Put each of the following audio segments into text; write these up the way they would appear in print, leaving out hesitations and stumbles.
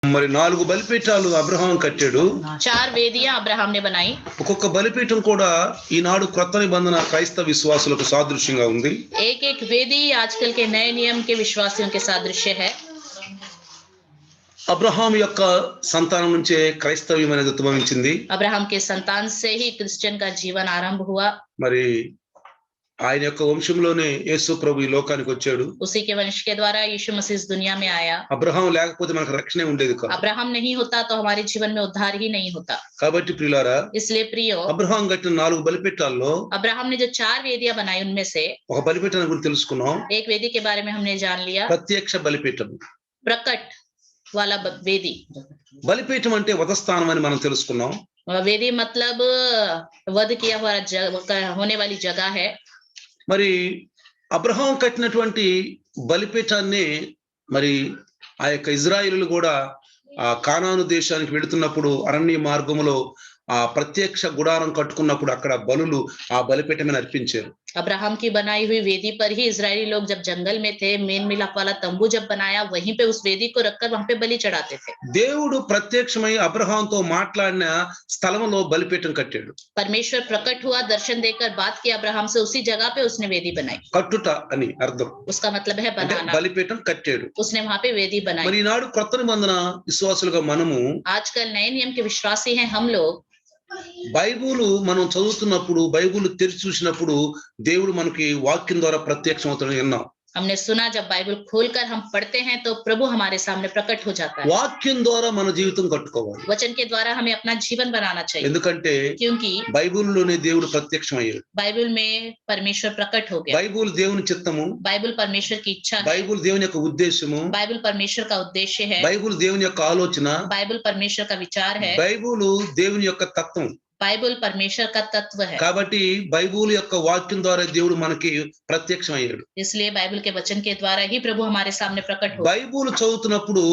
మరి 4 బలిపీఠాలు అబ్రహాం కట్టాడు. 4 వేదిयां अब्राहम ने बनाई. ఒక్కొక్క బలిపీఠం కూడా ఈనాడు క్రొత్త నిబంధన క్రైస్తవ విశ్వాసులకు సాదృశ్యంగా ఉంది. एक-एक वेदी आजकल के नए नियम के विश्वासियों के सादृश्य है. అబ్రహాం యొక్క సంతానం నుంచే క్రైస్తవ్యం అనేది ఉద్భవించింది. अब्राहम के संतान से ही क्रिश्चियन का जीवन आरंभ हुआ. మరి ఆయన యొక్క వంశంలోనే యేసు ప్రభు ఈ లోకానికి వచ్చాడు. उसी के वंश के द्वारा यीशु मसीह इस दुनिया में आया. అబ్రహాం లేకపోతే మనకు రక్షణ ఉండేది కాదు. अब्राहम नहीं होता तो हमारे जीवन में उद्धार ही नहीं होता. కాబట్టి ప్రియులారా, इसलिए प्रियो, అబ్రహాం కట్టిన 4 బలిపీఠాల్లో अब्राहम ने जो 4 वेदियां बनाई उनमें से ఒక బలిపీఠాన్ని గురించి తెలుసుకున్నాం. एक वेदी के बारे में हमने जान लिया. ప్రత్యక్ష బలిపీఠం. प्रकट वाला वेदी. బలిపీఠం అంటే వధస్థానం అని మనం తెలుసుకున్నాం. वेदी मतलब वध किया हुआ होने वाली जगह है. మరి అబ్రహాం కట్టినటువంటి బలిపీఠాన్ని మరి ఆ యొక్క ఇజ్రాయేలులు కూడా ఆ కానాను దేశానికి వెళుతున్నప్పుడు అరణ్య మార్గములో ఆ ప్రత్యక్ష గుడారం కట్టుకున్నప్పుడు అక్కడ బలులు ఆ బలిపీఠమే అర్పించారు. अब्राहम की बनाई हुई वेदी पर ही इजरायली लोग जब जंगल में थे, मेन मिलाप वाला तंबू जब बनाया, वहीं पे उस वेदी को रखकर वहां पे बलि चढ़ाते थे. దేవుడు ప్రత్యక్షమై అబ్రహాంతో మాట్లాడిన స్థలంలో బలిపీఠం కట్టాడు. परमेश्वर प्रकट हुआ, दर्शन देकर बात किया अब्राहम से, उसी जगह पे उसने वेदी बनाई. కట్టుట అని అర్థం. उसका मतलब है बनाना. బలిపీఠం కట్టాడు. उसने वहां पे वेदी बनाई. మరి ఈనాడు క్రొత్త నిబంధన విశ్వాసులుగా మనము आजकल नए नियम के विश्वासी हैं हम लोग. బైబుల్ మనం చదువుతున్నప్పుడు, బైబుల్ తెరిచి చూసినప్పుడు దేవుడు మనకి వాక్యం ద్వారా ప్రత్యక్షం అవుతాడని విన్నాం. हमने सुना जब बाइबल खोलकर हम पढ़ते हैं तो प्रभु हमारे सामने प्रकट हो जाता है. వాక్యం ద్వారా మన జీవితం కట్టుకోవాలి. वचन के द्वारा हमें अपना जीवन बनाना चाहिए. ఎందుకంటే क्योंकि బైబిల్లోనే దేవుడు ప్రత్యక్షమయ్యాడు. बाइबल में परमेश्वर प्रकट हो गया. బైబిల్ దేవుని చిత్తము, बाइबल परमेश्वर की इच्छा है. బైబిల్ దేవుని యొక్క ఉద్దేశము, बाइबल परमेश्वर का उद्देश्य है. బైబిల్ దేవుని యొక్క ఆలోచన, बाइबल परमेश्वर का विचार है. బైబిల్ దేవుని యొక్క తత్వం. बाइबल परमेश्वर का तत्व है. కాబట్టి బైబిల్ యొక్క వాక్యం ద్వారా దేవుడు మనకి ప్రత్యక్షమయ్యాడు. इसलिए बाइबल के वचन के द्वारा ही प्रभु हमारे सामने प्रकट हो. బైబిల్ చదువుతున్నప్పుడు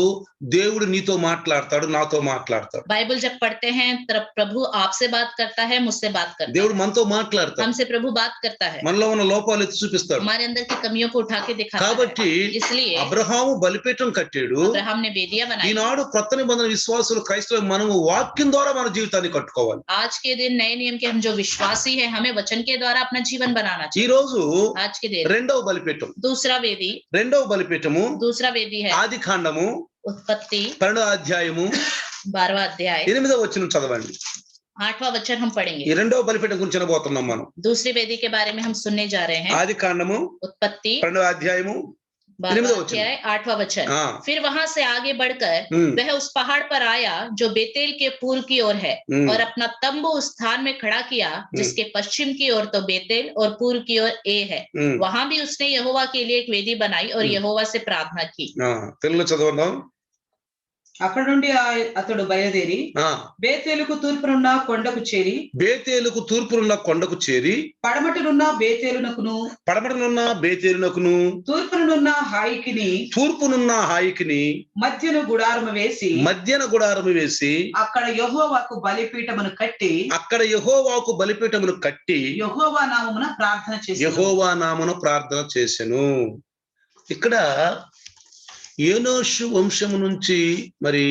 దేవుడు నీతో మాట్లాడతాడు, నాతో మాట్లాడతాడు. बाइबल जब पढ़ते हैं तब प्रभु आपसे बात करता है, मुझसे बात करता है. దేవుడు మనతో మాట్లాడతాడు. हमसे प्रभु बात करता है. మనలో ఉన్న లోపాలు ఎత్తి చూపిస్తాడు. हमारे अंदर की कमियों को उठा के दिखाता కాబట్టి है. इसलिए అబ్రహాము బలిపీఠం కట్టాడు. अब्राहम ने वेदियां बनाई. ఈనాడు కొత్త నిబంధన విశ్వాసులు క్రైస్తవ మనము వాక్యం ద్వారా మన జీవితాన్ని కట్టుకోవాలి. आज के दिन नए नियम के हम जो विश्वासी हैं, हमें वचन के द्वारा अपना जीवन बनाना ఈ चाहिए. రోజు आज के दिन రెండవ బలిపీఠం. दूसरा वेदी. రెండవ బలిపీఠము दूसरा वेदी है ఆది కాండము उत्पत्ति 12వ అధ్యాయము 12वां अध्याय 8వ వచనం చదవండి. 8वां वचन हम पढ़ेंगे. ఈ రెండవ బలిపీఠం గురించి వినబోతున్నాం మనం. दूसरी वेदी के बारे में हम सुनने जा रहे हैं. ఆది కాండము उत्पत्ति 12వ అధ్యాయము 12वां अध्याय 8वां वचन. फिर वहां से आगे बढ़कर वह उस पहाड़ पर आया जो बेतेल के पूर्व की ओर है, और अपना तंबू उस स्थान में खड़ा किया जिसके पश्चिम की ओर तो बेतेल और पूर्व की ओर ए है. वहां भी उसने यहोवा के लिए एक वेदी बनाई और यहोवा से प्रार्थना की. తెలుగులో చదవండి. అక్కడ నుండి అతడు బయలుదేరి బేతేలుకు తూర్పునున్న కొండకు చేరి, బేతేలుకు తూర్పునున్న కొండకు చేరి, పడమటినున్న బేతేలునకును తూర్పునున్న హాయికిని మధ్యన గుడారము వేసి అక్కడ యెహోవాకు బలిపీఠమును కట్టి యెహోవా నామమున ప్రార్థన చేసెను. ఇక్కడ ఏనోషు వంశము నుంచి మరి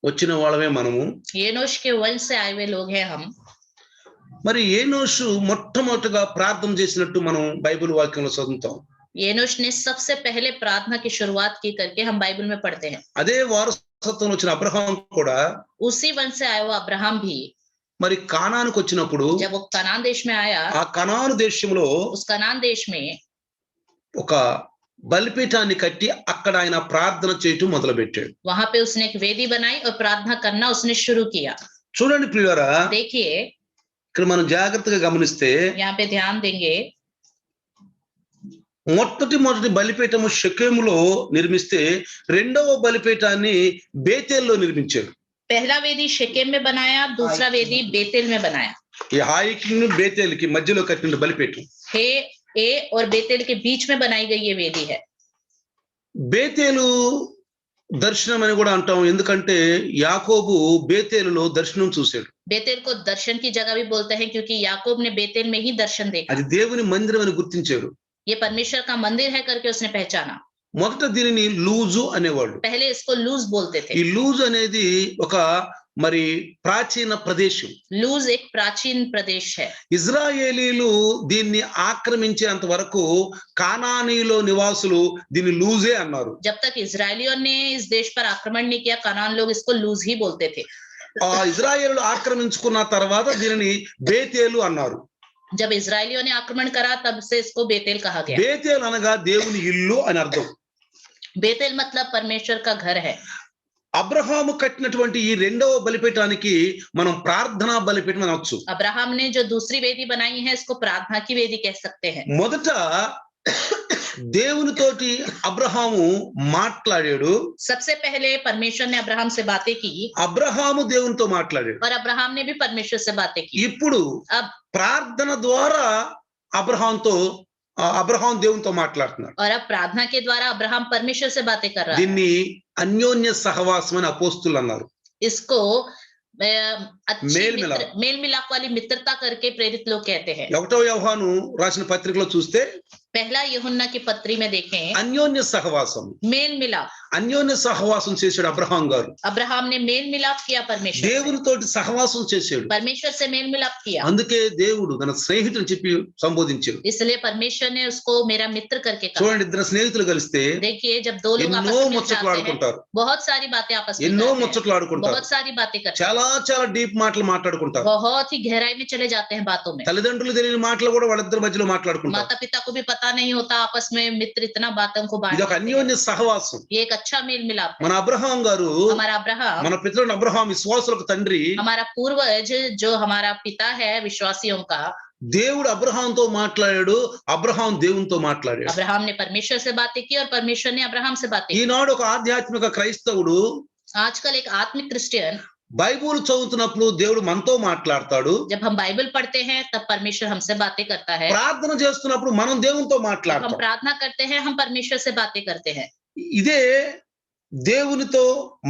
వచ్చిన వాళ్ళమే మనము. एनोश के वंश से आए हुए लोग हैं हम. మరి ఏనోషు మొట్టమొదటిగా ప్రార్థన చేసినట్టు మనం బైబిల్ వాక్యంలో చదువుతాం. एनोश ने सबसे पहले प्रार्थना की शुरुआत की करके हम बाइबल में पढ़ते हैं. అదే వారసత్వం వచ్చిన అబ్రహాం కూడా उसी वंश से आया हुआ अब्राहम भी మరి కానానుకు వచ్చినప్పుడు, जब वो कनान देश में आया, ఆ కనాను దేశంలో उस कनान देश में ఒక బలిపీఠాన్ని కట్టి అక్కడ ఆయన ప్రార్థన చేయటం మొదలు పెట్టాడు. वहां पे उसने एक वेदी बनाई और प्रार्थना करना उसने शुरू किया. చూడండి ప్రియులారా, देखिए ఇక్కడ మనం జాగ్రత్తగా గమనిస్తే यहाँ पे ध्यान देंगे. మొదటి బలిపీఠము షెకెములో నిర్మిస్తే రెండవ బలిపీఠాన్ని బేతేల్లో నిర్మించారు. पहला वेदी शेकेम में बनाया, दूसरा वेदी बेतेल में बनाया. ఈ హాయికి బేతేల్కి మధ్యలో కట్టిన బలిపీఠం हे ए और बेतेल के बीच में बनाई गई ये वेदी है. బేతేలు దర్శనం అని కూడా అంటాం. ఎందుకంటే యాకోబు బేతేలులో దర్శనం చూశాడు. बेतेल को दर्शन की जगह भी बोलते हैं क्योंकि याकूब ने बेतेल में ही दर्शन देखा. అది దేవుని మందిరం అని గుర్తించాడు. ये परमेश्वर का मंदिर है करके उसने पहचाना. మొదట దీనిని లూజు అనేవాళ్ళు. पहले इसको लूज बोलते थे. ఈ లూజ్ అనేది ఒక మరి ప్రాచీన ప్రదేశం. लूज एक प्राचीन प्रदेश है. ఇజ్రాయేలీలు దీన్ని ఆక్రమించేంత వరకు కానానీలో నివాసులు దీన్ని లూజే అన్నారు. जब तक इजरायलियों ने इस देश पर आक्रमण नहीं किया, कनान लोग इसको लूज ही बोलते थे. ఆ ఇజ్రాయేలు ఆక్రమించుకున్న తర్వాత దీనిని బేతేలు అన్నారు. जब इजरायलियों ने आक्रमण करा तब से इसको बेतेल कहा गया. బేతేలు అనగా దేవుని ఇల్లు అని అర్థం. बेतेल मतलब परमेश्वर का घर है. అబ్రహాము కట్టినటువంటి ఈ రెండవ బలిపీఠానికి మనం ప్రార్థనా బలిపీఠం అనొచ్చు. अब्राहम ने जो दूसरी वेदी बनाई है इसको प्रार्थना की वेदी कह सकते हैं. మొదట దేవునితోటి అబ్రహాము మాట్లాడాడు. सबसे पहले परमेश्वर ने अब्राहम से बातें की అబ్రహాము దేవునితో మాట్లాడాడు. और अब्राहम ने भी परमेश्वर से बातें की. ఇప్పుడు अब ప్రార్థన ద్వారా అబ్రహాం దేవునితో మాట్లాడుతున్నాడు. और अब प्रार्थना के द्वारा अब्राहम परमेश्वर से बातें कर रहा है. దీన్ని అన్యోన్య సహవాసం అని అపోస్తులు అన్నారు. इसको अच्छी मेल मिलाप. मेल मिलाप वाली मित्रता करके प्रेरित लोग कहते हैं. 1వ యోహాను రాసిన పత్రికలో చూస్తే पहला यूहन्ना की पत्री में देखें అన్యోన్య సహవాసం, मेल मिलाप. అన్యోన్య సహవాసం చేశాడు అబ్రహాం గారు. अब्राहम ने मेल मिलाप किया परमेश्वर से. దేవునితోటి సహవాసం చేశాడు. परमेश्वर से मेल मिलाप किया. అందుకే దేవుడు తన స్నేహితుని చెప్పి సంబోధించాడు. इसलिए परमेश्वर ने उसको मेरा मित्र करके कहा. చూడండి, ఇద్దరు స్నేహితులు కలిస్తే देखिए जब दो लोग ఎన్నో आपस में मिल ముచ్చట్లు जाते हैं, ఆడుకుంటారు. बहुत सारी बातें आपस में ఎన్నో करते हैं, ముచ్చట్లు ఆడుకుంటారు. बहुत सारी बातें करते हैं, చాలా చాలా డీప్ మాటలు మాట్లాడుకుంటారు. बहुत ही गहराई में चले जाते हैं बातों में. తల్లిదండ్రులు తెలియని మాటలు కూడా వాళ్ళిద్దరి మధ్యలో మాట్లాడుకుంటారు. माता पिता को भी पता नहीं होता, आपस में मित्र इतना बातों को ఇది ఒక बांटते हैं. అన్యోన్య సహవాసం. ये एक अच्छा मेल मिलाप है. మన అబ్రహాం గారు, हमारा अब्राहम, మన పితరుడు అబ్రహాం విశ్వాసులకు తండ్రి, हमारा पूर्वज जो हमारा पिता है विश्वासियों का, దేవుడు అబ్రహాంతో మాట్లాడాడు, అబ్రహాం దేవునితో మాట్లాడాడు. अब्राहम ने परमेश्वर से बातें की और परमेश्वर ने अब्राहम से बातें की. ఈనాడు ఒక ఆధ్యాత్మిక క్రైస్తవుడు आजकल एक आत्मिक क्रिश्चियन బైబుల్ చదువుతున్నప్పుడు దేవుడు మనతో మాట్లాడతాడు. जब हम बाइबल पढ़ते हैं तब परमेश्वर हमसे बातें करता है. ప్రార్థన చేస్తున్నప్పుడు మనం దేవునితో जब हम మాట్లాడతాం. प्रार्थना करते हैं हम परमेश्वर से बातें करते हैं. ఇదే దేవునితో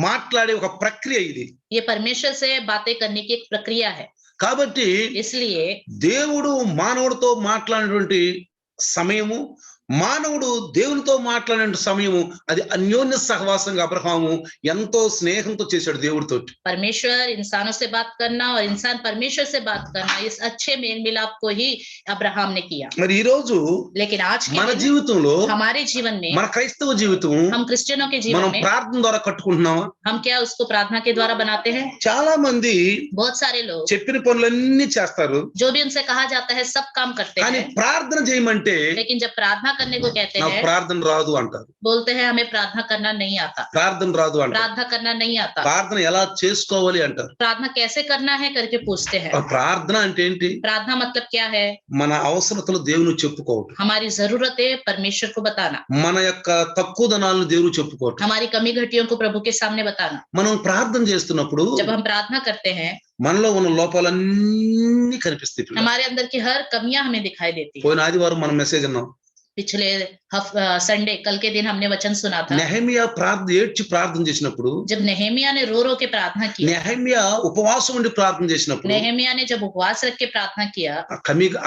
మాట్లాడే ఒక ప్రక్రియ ఇది. ये परमेश्वर से बातें करने की एक प्रक्रिया है. కాబట్టి इसलिए దేవుడు మానవుడితో మాట్లాడినటువంటి సమయము, మానవుడు దేవునితో మాట్లాడిన సమయము, అది అన్యోన్య సహవాసంగా అబ్రహాము ఎంతో స్నేహంతో చేశాడు దేవుడితో. परमेश्वर इंसानों से बात करना और इंसान परमेश्वर से बात करना, इस अच्छे मेल मिलाप को ही अब्राहम ने किया. మరి ఈ రోజు लेकिन आज के మన दिन జీవితంలో, हमारे जीवन में, మన క్రైస్తవ జీవితం हम क्रिश्चियनों के మనం जीवन में ప్రార్థన ద్వారా కట్టుకుంటున్నామా? हम क्या उसको प्रार्थना के द्वारा बनाते हैं? చాలా మంది बहुत सारे लोग చెప్పిన పనులన్నీ చేస్తారు, जो भी उनसे कहा जाता है सब काम करते కానీ हैं, ప్రార్థన చేయమంటే लेकिन जब प्रार्थना करने को कहते నాకు हैं ప్రార్థన రాదు అంటారు. बोलते हैं हमें प्रार्थना करना नहीं आता, ప్రార్థన రాదు అంటారు. प्रार्थना करना नहीं आता, ప్రార్థన ఎలా చేసుకోవాలి అంటారు. प्रार्थना कैसे करना है करके पूछते हैं. ఆ ప్రార్థన అంటే ఏంటి? प्रार्थना मतलब क्या है? మన అవసరతలు దేవుని చెప్పుకోవటం, हमारी जरूरतें परमेश्वर को बताना, మన యొక్క తక్కువదనాలను దేవుని చెప్పుకోవటం. हमारी कमी घटियों को प्रभु के सामने बताना. మనం ప్రార్థన చేస్తున్నప్పుడు जब हम प्रार्थना करते हैं మనలో ఉన్న లోపాలన్నీ కనిపిస్తాయి. हमारे अंदर की हर कमियां हमें दिखाई देती है. పోయిన ఆదివారం మనం మెసేజ్ అన్నాం. पिछले संडे कल के दिन हमने वचन सुना था. నెహెమియా ఏడ్చి ప్రార్థన చేసినప్పుడు, जब नेहेमिया ने रो के प्रार्थना की, నెహెమియా ఉపవాసం ఉండి ప్రార్థన చేసినప్పుడు नेहेमिया ने जब उपवास रख के प्रार्थना किया,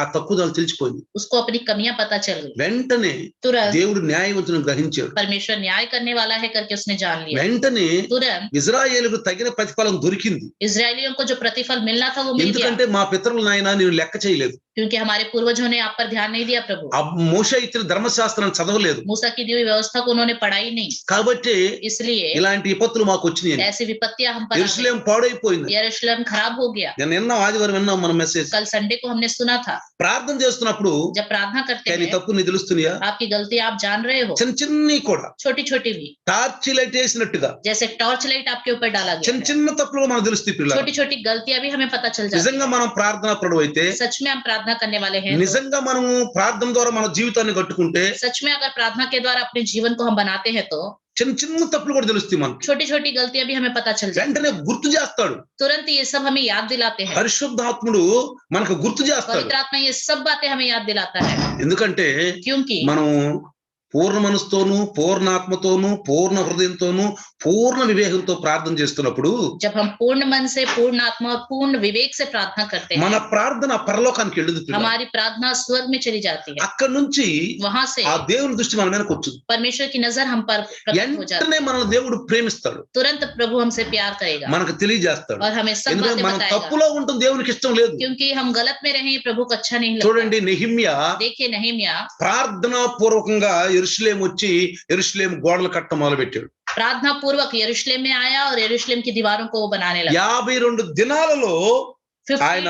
ఆ తక్కువదనాలు తెలిసిపోయింది. उसको अपनी कमियां पता चल गई. వెంటనే तुरंत దేవుడు న్యాయవంతుని గ్రహించాడు. परमेश्वर न्याय करने वाला है करके उसने जान लिया. వెంటనే तुरंत ఇజ్రాయేలుకు తగిన ప్రతిఫలం దొరికింది. इजरायलियों को जो प्रतिफल मिलना था वो मिल गया, ఎందుకంటే మా పితరులు నాయన నేను లెక్క చేయలేదు. क्योंकि हमारे पूर्वजों ने आप पर ध्यान नहीं दिया प्रभु. మోషే ఇచ్చిన ధర్మశాస్త్రాన్ని చదవలేదు. मूसा की दी हुई व्यवस्था को उन्होंने पढ़ाई नहीं, కాబట్టి इसलिए ఇలాంటి విపత్తులు మాకు వచ్చినాయి. ऐसी विपत्तियां हम पर आ యెరూషలేం పాడైపోయింది. गई. यरूशलेम खराब हो गया. నేను నిన్న ఆదివారం విన్నాం మన మెసేజ్. कल संडे को हमने सुना था. ప్రార్థన చేస్తున్నప్పుడు जब प्रार्थना करते కానీ हैं తప్పు నీ తెలుస్తున్నాయా? आपकी गलती आप जान रहे हो, చిన్న చిన్ని కూడా छोटी छोटी भी, టార్చ్ లైట్ వేసినట్టుగా जैसे टॉर्च लाइट आपके ऊपर डाला गया చిన్న है. చిన్న తప్పులు మనకు తెలుస్తాయి. పిల్లలు छोटी छोटी गलतियां भी हमें पता चल जाती నిజంగా మనం ప్రార్థనా పరుడు అయితే, है. सच में हम प्रार्थना करने वाले हैं, నిజంగా మనము ప్రార్థన ద్వారా మన జీవితాన్ని కట్టుకుంటే सच में अगर प्रार्थना के द्वारा अपने जीवन को हम बनाते हैं तो చిన్న చిన్న తప్పులు కూడా తెలుస్తాయి మనకు. छोटी छोटी गलतियां भी हमें पता चल जाती వెంటనే గుర్తు చేస్తాడు. है. तुरंत ये सब हमें याद दिलाते हैं. పరిశుద్ధాత్ముడు మనకు గుర్తు చేస్తాడు. पवित्र आत्मा ये सब बातें हमें याद दिलाता है, ఎందుకంటే क्योंकि మనం పూర్ణ మనసుతోను, పూర్ణ ఆత్మతోను, పూర్ణ హృదయంతోను, పూర్ణ వివేకంతో ప్రార్థన చేస్తున్నప్పుడు जब हम पूर्ण मन से, पूर्ण आत्मा और पूर्ण विवेक से प्रार्थना करते మన हैं, ప్రార్థన పరలోకానికి వెళ్ళదు. हमारी प्रार्थना स्वर्ग में चली जाती है. అక్కడి నుంచి वहां से ఆ దేవుని దృష్టి మన మీదకి వచ్చింది. परमेश्वर की नजर हम पर प्रकट हो जाती వెంటనే है. మన దేవుడు ప్రేమిస్తాడు, तुरंत प्रभु हमसे प्यार करेगा మనకు తెలియజేస్తాడు. और हमें सब ఎందుకంటే बातें మనం बताएगा. తప్పులో ఉంటాం, దేవునికి ఇష్టం లేదు. क्योंकि हम गलत में रहे, प्रभु को अच्छा नहीं लगता. చూడండి, నెహెమ్యా देखिए नehemia ప్రార్థనా పూర్వకంగా యెరూషలేము వచ్చి యెరూషలేము గోడలు కట్టడం మొదలు పెట్టాడు. प्रार्थना पूर्वक यरूशलेम में आया और यरूशलेम की दीवारों को वो बनाने लगा. 52 దినాలలో 50 ఆయన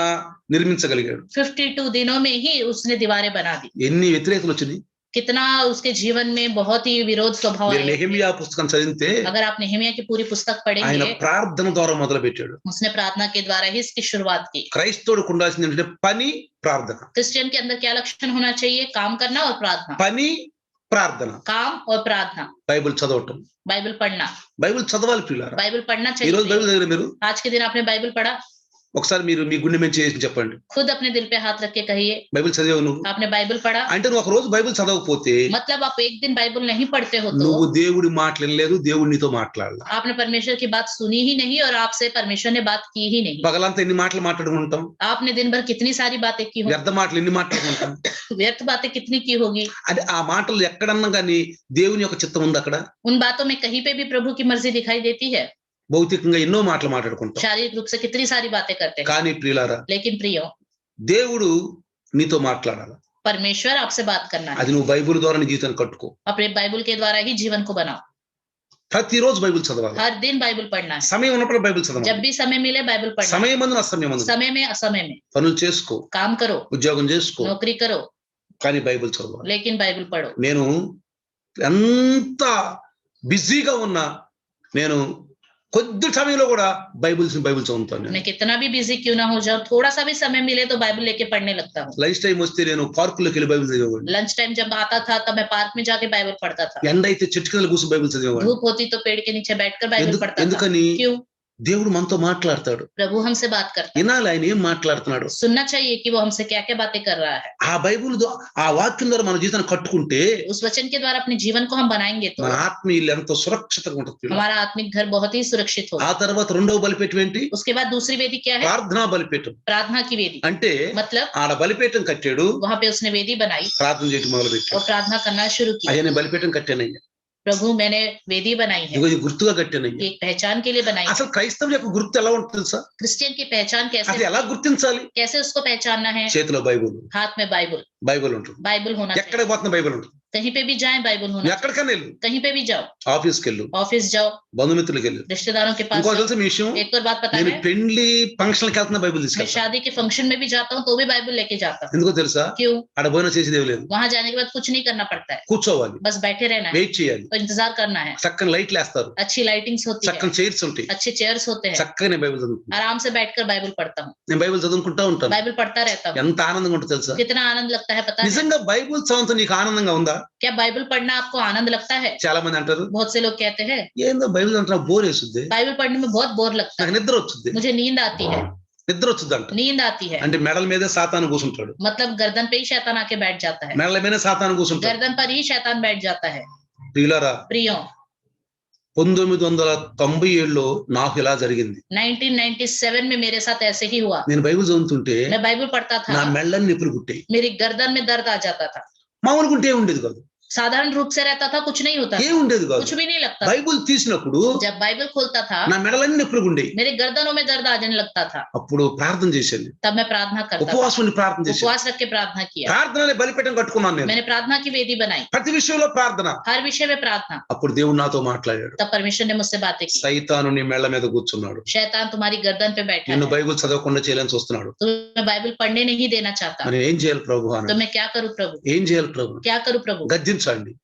నిర్మించగలిగాడు. 52 दिनों में ही उसने दीवारें बना दी. ఎన్ని వ్యతిరేకతలు వచ్చినాయి. कितना उसके जीवन में बहुत ही विरोध स्वभाव మీరు आए. నెహెమ్యా పుస్తకం చదివితే अगर आप नेहमिया की पूरी पुस्तक ఆయన पढ़ेंगे, ప్రార్థన ద్వారా మొదలు పెట్టాడు. उसने प्रार्थना के द्वारा ही इसकी शुरुआत की. క్రైస్తవుడికి ఉండాల్సింది ఏంటంటే పని, ప్రార్థన. क्रिश्चियन के अंदर क्या लक्षण होना चाहिए? काम करना और प्रार्थना. పని, ప్రార్థన. काम और प्रार्थना. బైబిల్ చదవటం, बाइबल पढ़ना. బైబిల్ చదవాలి పిల్లరా. बाइबल पढ़ना ఈ రోజు బైబిల్ चाहिए. చదివారు మీరు? आज के दिन आपने बाइबल पढ़ा? ఒకసారి మీరు మీ గుండె మీద చేసి చెప్పండి, खुद अपने दिल पे हाथ रख के कहिए, బైబిల్ చదివావు నువ్వు? आपने बाइबल पढ़ा? అంటే నువ్వు ఒక రోజు బైబిల్ చదవకపోతే मतलब आप एक दिन बाइबल नहीं पढ़ते हो నువ్వు तो దేవుడి మాటలు వినలేదు, దేవుడు నీతో మాట్లాడలా. आपने परमेश्वर की बात सुनी ही नहीं और आपसे परमेश्वर ने बात की ही नहीं. పగలంతా ఎన్ని మాటలు మాట్లాడుకుంటాం, आपने दिन भर कितनी सारी बातें की होगी, వ్యర్థ మాటలు ఎన్ని మాట్లాడుకుంటాం. व्यर्थ बातें कितनी की होगी. అది ఆ మాటలు ఎక్కడన్నా కానీ దేవుని యొక్క చిత్తం ఉంది అక్కడ. उन बातों में कहीं पे भी प्रभु की मर्जी दिखाई देती है. భౌతికంగా ఎన్నో మాటలు మాట్లాడుకుంటాం. शारीरिक रूप से कितनी सारी बातें करते हैं. కానీ ప్రియులారా, लेकिन प्रियो, దేవుడు నీతో మాట్లాడాలి. परमेश्वर आपसे बात करना है. అది నువ్వు బైబిల్ ద్వారా నీ జీవితాన్ని కట్టుకో. अपने बाइबल के द्वारा ही जीवन को बनाओ. ప్రతిరోజు బైబిల్ చదవాలి. हर दिन बाइबल पढ़ना है. సమయం ఉన్నప్పుడు బైబిల్ చదవాలి. जब भी समय मिले बाइबल पढ़ना है. సమయం మందు అసమయం మందు समय में असमय में పనులు చేసుకో, काम करो, ఉద్యోగం చేసుకో, नौकरी करो, కానీ బైబిల్ చదవాలి. लेकिन बाइबल पढ़ो. నేను ఎంత బిజీగా ఉన్నా నేను కొద్ది సమయంలో కూడా బైబిల్ చదువుతాను. मैं कितना भी बिजी क्यों ना हो जाऊं, थोड़ा सा भी समय मिले तो बाइबल लेके पढ़ने लगता हूँ. లంచ్ టైం వస్తే నేను పార్కులోకి వెళ్ళి బైబిల్ చదివేవాడిని. लंच टाइम जब आता था तब मैं पार्क में जाके बाइबल पढ़ता था. ఎండ అయితే చెట్టు కింద కూర్చొని బైబిల్ చదివేవాడిని. धूप होती तो पेड़ के नीचे बैठकर बाइबल पढ़ता था. ఎందుకని? क्यों? దేవుడు మనతో మాట్లాడతాడు. प्रभु हमसे बात करता है. వినాలి ఆయన ఏం మాట్లాడుతున్నాడు. सुनना चाहिए कि वो हमसे क्या क्या बातें कर रहा है. ఆ బైబిల్ ఆ వాక్యం ద్వారా మన జీవితాన్ని కట్టుకుంటే उस वचन के द्वारा अपने जीवन को हम बनाएंगे तो మన ఆత్మీయులు ఎంతో సురక్షితంగా ఉంటుంది. हमारा आत्मिक घर बहुत ही सुरक्षित ఆ होगा. తర్వాత రెండవ బలిపీఠం ఏంటి? उसके बाद दूसरी वेदी क्या है? ప్రార్థనా బలిపీఠం. प्रार्थना की वेदी. అంటే मतलब ఆడ బలిపీఠం కట్టాడు, वहां पे उसने वेदी बनाई ప్రార్థన చేయటం మొదలు పెట్టాడు. और प्रार्थना करना शुरू किया. అయ్యా నేను బలిపీఠం కట్టానయ్యా, प्रभु मैंने वेदी बनाई है, ఇదిగో ఇది గుర్తుగా కట్టానయ్యా. एक पहचान के लिए बनाई है. అసలు క్రైస్తవం యొక్క గుర్తు ఎలా ఉంటుంది తెలుసా? क्रिश्चियन की पहचान అది कैसे ఎలా గుర్తించాలి? कैसे उसको पहचानना है? చేతిలో బైబుల్, हाथ में बाइबल. బైబుల్ ఉంటుంది. बाइबल होना चाहिए. ఎక్కడికి పోతున్న బైబుల్ ఉంటుంది. कहीं पे भी जाएं बाइबल होना चाहिए. ఎక్కడికైనా వెళ్ళు, कहीं पे भी जाओ, ఆఫీస్కి వెళ్ళు, ऑफिस जाओ, బంధుమిత్రులకి వెళ్ళు. रिश्तेदारों के पास ఇంకో जाओ. తెలుసా మీ విషయం? एक और बात पता నేను है, పెళ్లి ఫంక్షన్కి వెళ్తున్న బైబుల్ मैं తీసుకెళ్తాను. शादी के फंक्शन में भी जाता हूँ तो भी बाइबल लेके जाता हूँ. ఎందుకో తెలుసా? क्यों? ఆడ పోయినా చేసేది ఏమీ లేదు, वहां जाने के बाद कुछ नहीं करना पड़ता है, కూర్చోవాలి, बस बैठे रहना है, వెయిట్ చేయాలి, तो इंतजार करना है. చక్కని లైట్లు వేస్తారు, अच्छी लाइटिंग्स होती है, చక్కని చైర్స్ ఉంటాయి, अच्छे चेयर्स होते हैं, చక్కగా నేను బైబిల్ చదువుకుంటాను. आराम से बैठकर बाइबल पढ़ता हूँ. నేను బైబిల్ చదువుకుంటా ఉంటాను. बाइबल पढ़ता रहता हूँ. ఎంత ఆనందంగా ఉంటుంది తెలుసా? कितना आनंद लगता है पता है? నిజంగా బైబిల్ చదువుతా నీకు ఆనందంగా ఉందా? क्या बाइबल पढ़ना आपको आनंद लगता है? చాలా మంది అంటారు, बहुत से लोग कहते हैं ఏందో బైబిల్ అంటున్నా బోర్ వేస్తుంది, बाइबल पढ़ने में बहुत बोर लगता నాకు है, నిద్ర వచ్చింది, मुझे नींद आती है. నిద్ర వచ్చింది అంట. नींद आती है అంటే మెడల మీదే సాతాను కూర్చుంటాడు, मतलब गर्दन पे ही शैतान आके बैठ जाता है. మెడల మీద సాతాను కూర్చుంటాడు. गर्दन पर ही शैतान बैठ जाता है. ప్రియులారా, प्रियो, 1997లో నాకు ఇలా జరిగింది. 1997 में मेरे साथ ऐसे ही हुआ. నేను బైబిల్ చదువుతుంటే मैं बाइबल पढ़ता నా था, మెళ్ళని నిప్పులు పుట్టాయి. मेरी गर्दन में दर्द आ जाता था. మామూలుగా ఉంటే ఉండేది కాదు, साधारण रूप से रहता था, कुछ नहीं होता था, ఏం ఉండేది కాదు. कुछ भी नहीं लगता था. బైబిల్ తీసినప్పుడు जब बाइबल खोलता था నా మెడలన్నీ నిప్పులు ఉండేవి. मेरे गर्दनों में दर्द आ जाने लगता था. అప్పుడు ప్రార్థన చేశాను, तब मैं प्रार्थना करता था, ఉపవాసం ఉండి ప్రార్థన చేశాను. उपवास रख के प्रार्थना किया. ప్రార్థననే బలిపీఠం కట్టుకున్నాను నేను. मैंने प्रार्थना की वेदी बनाई, ప్రతి విషయంలో ప్రార్థన. हर विषय में प्रार्थना. అప్పుడు దేవుడు నాతో మాట్లాడాడు. तब परमेश्वर ने मुझसे बातें की. సైతాను నీ మెళ్ళ మీద కూర్చున్నాడు, शैतान तुम्हारी गर्दन पे बैठा నిన్ను है, బైబిల్ చదవకుండా చేయాలని చూస్తున్నాడు. तुम्हें बाइबल पढ़ने नहीं देना चाहता. మరి ఏం చేయాలి ప్రభు तो అని? मैं क्या करूं प्रभु, ఏం చేయాలి ప్రభు? क्या करूं प्रभु? గద్దించండి.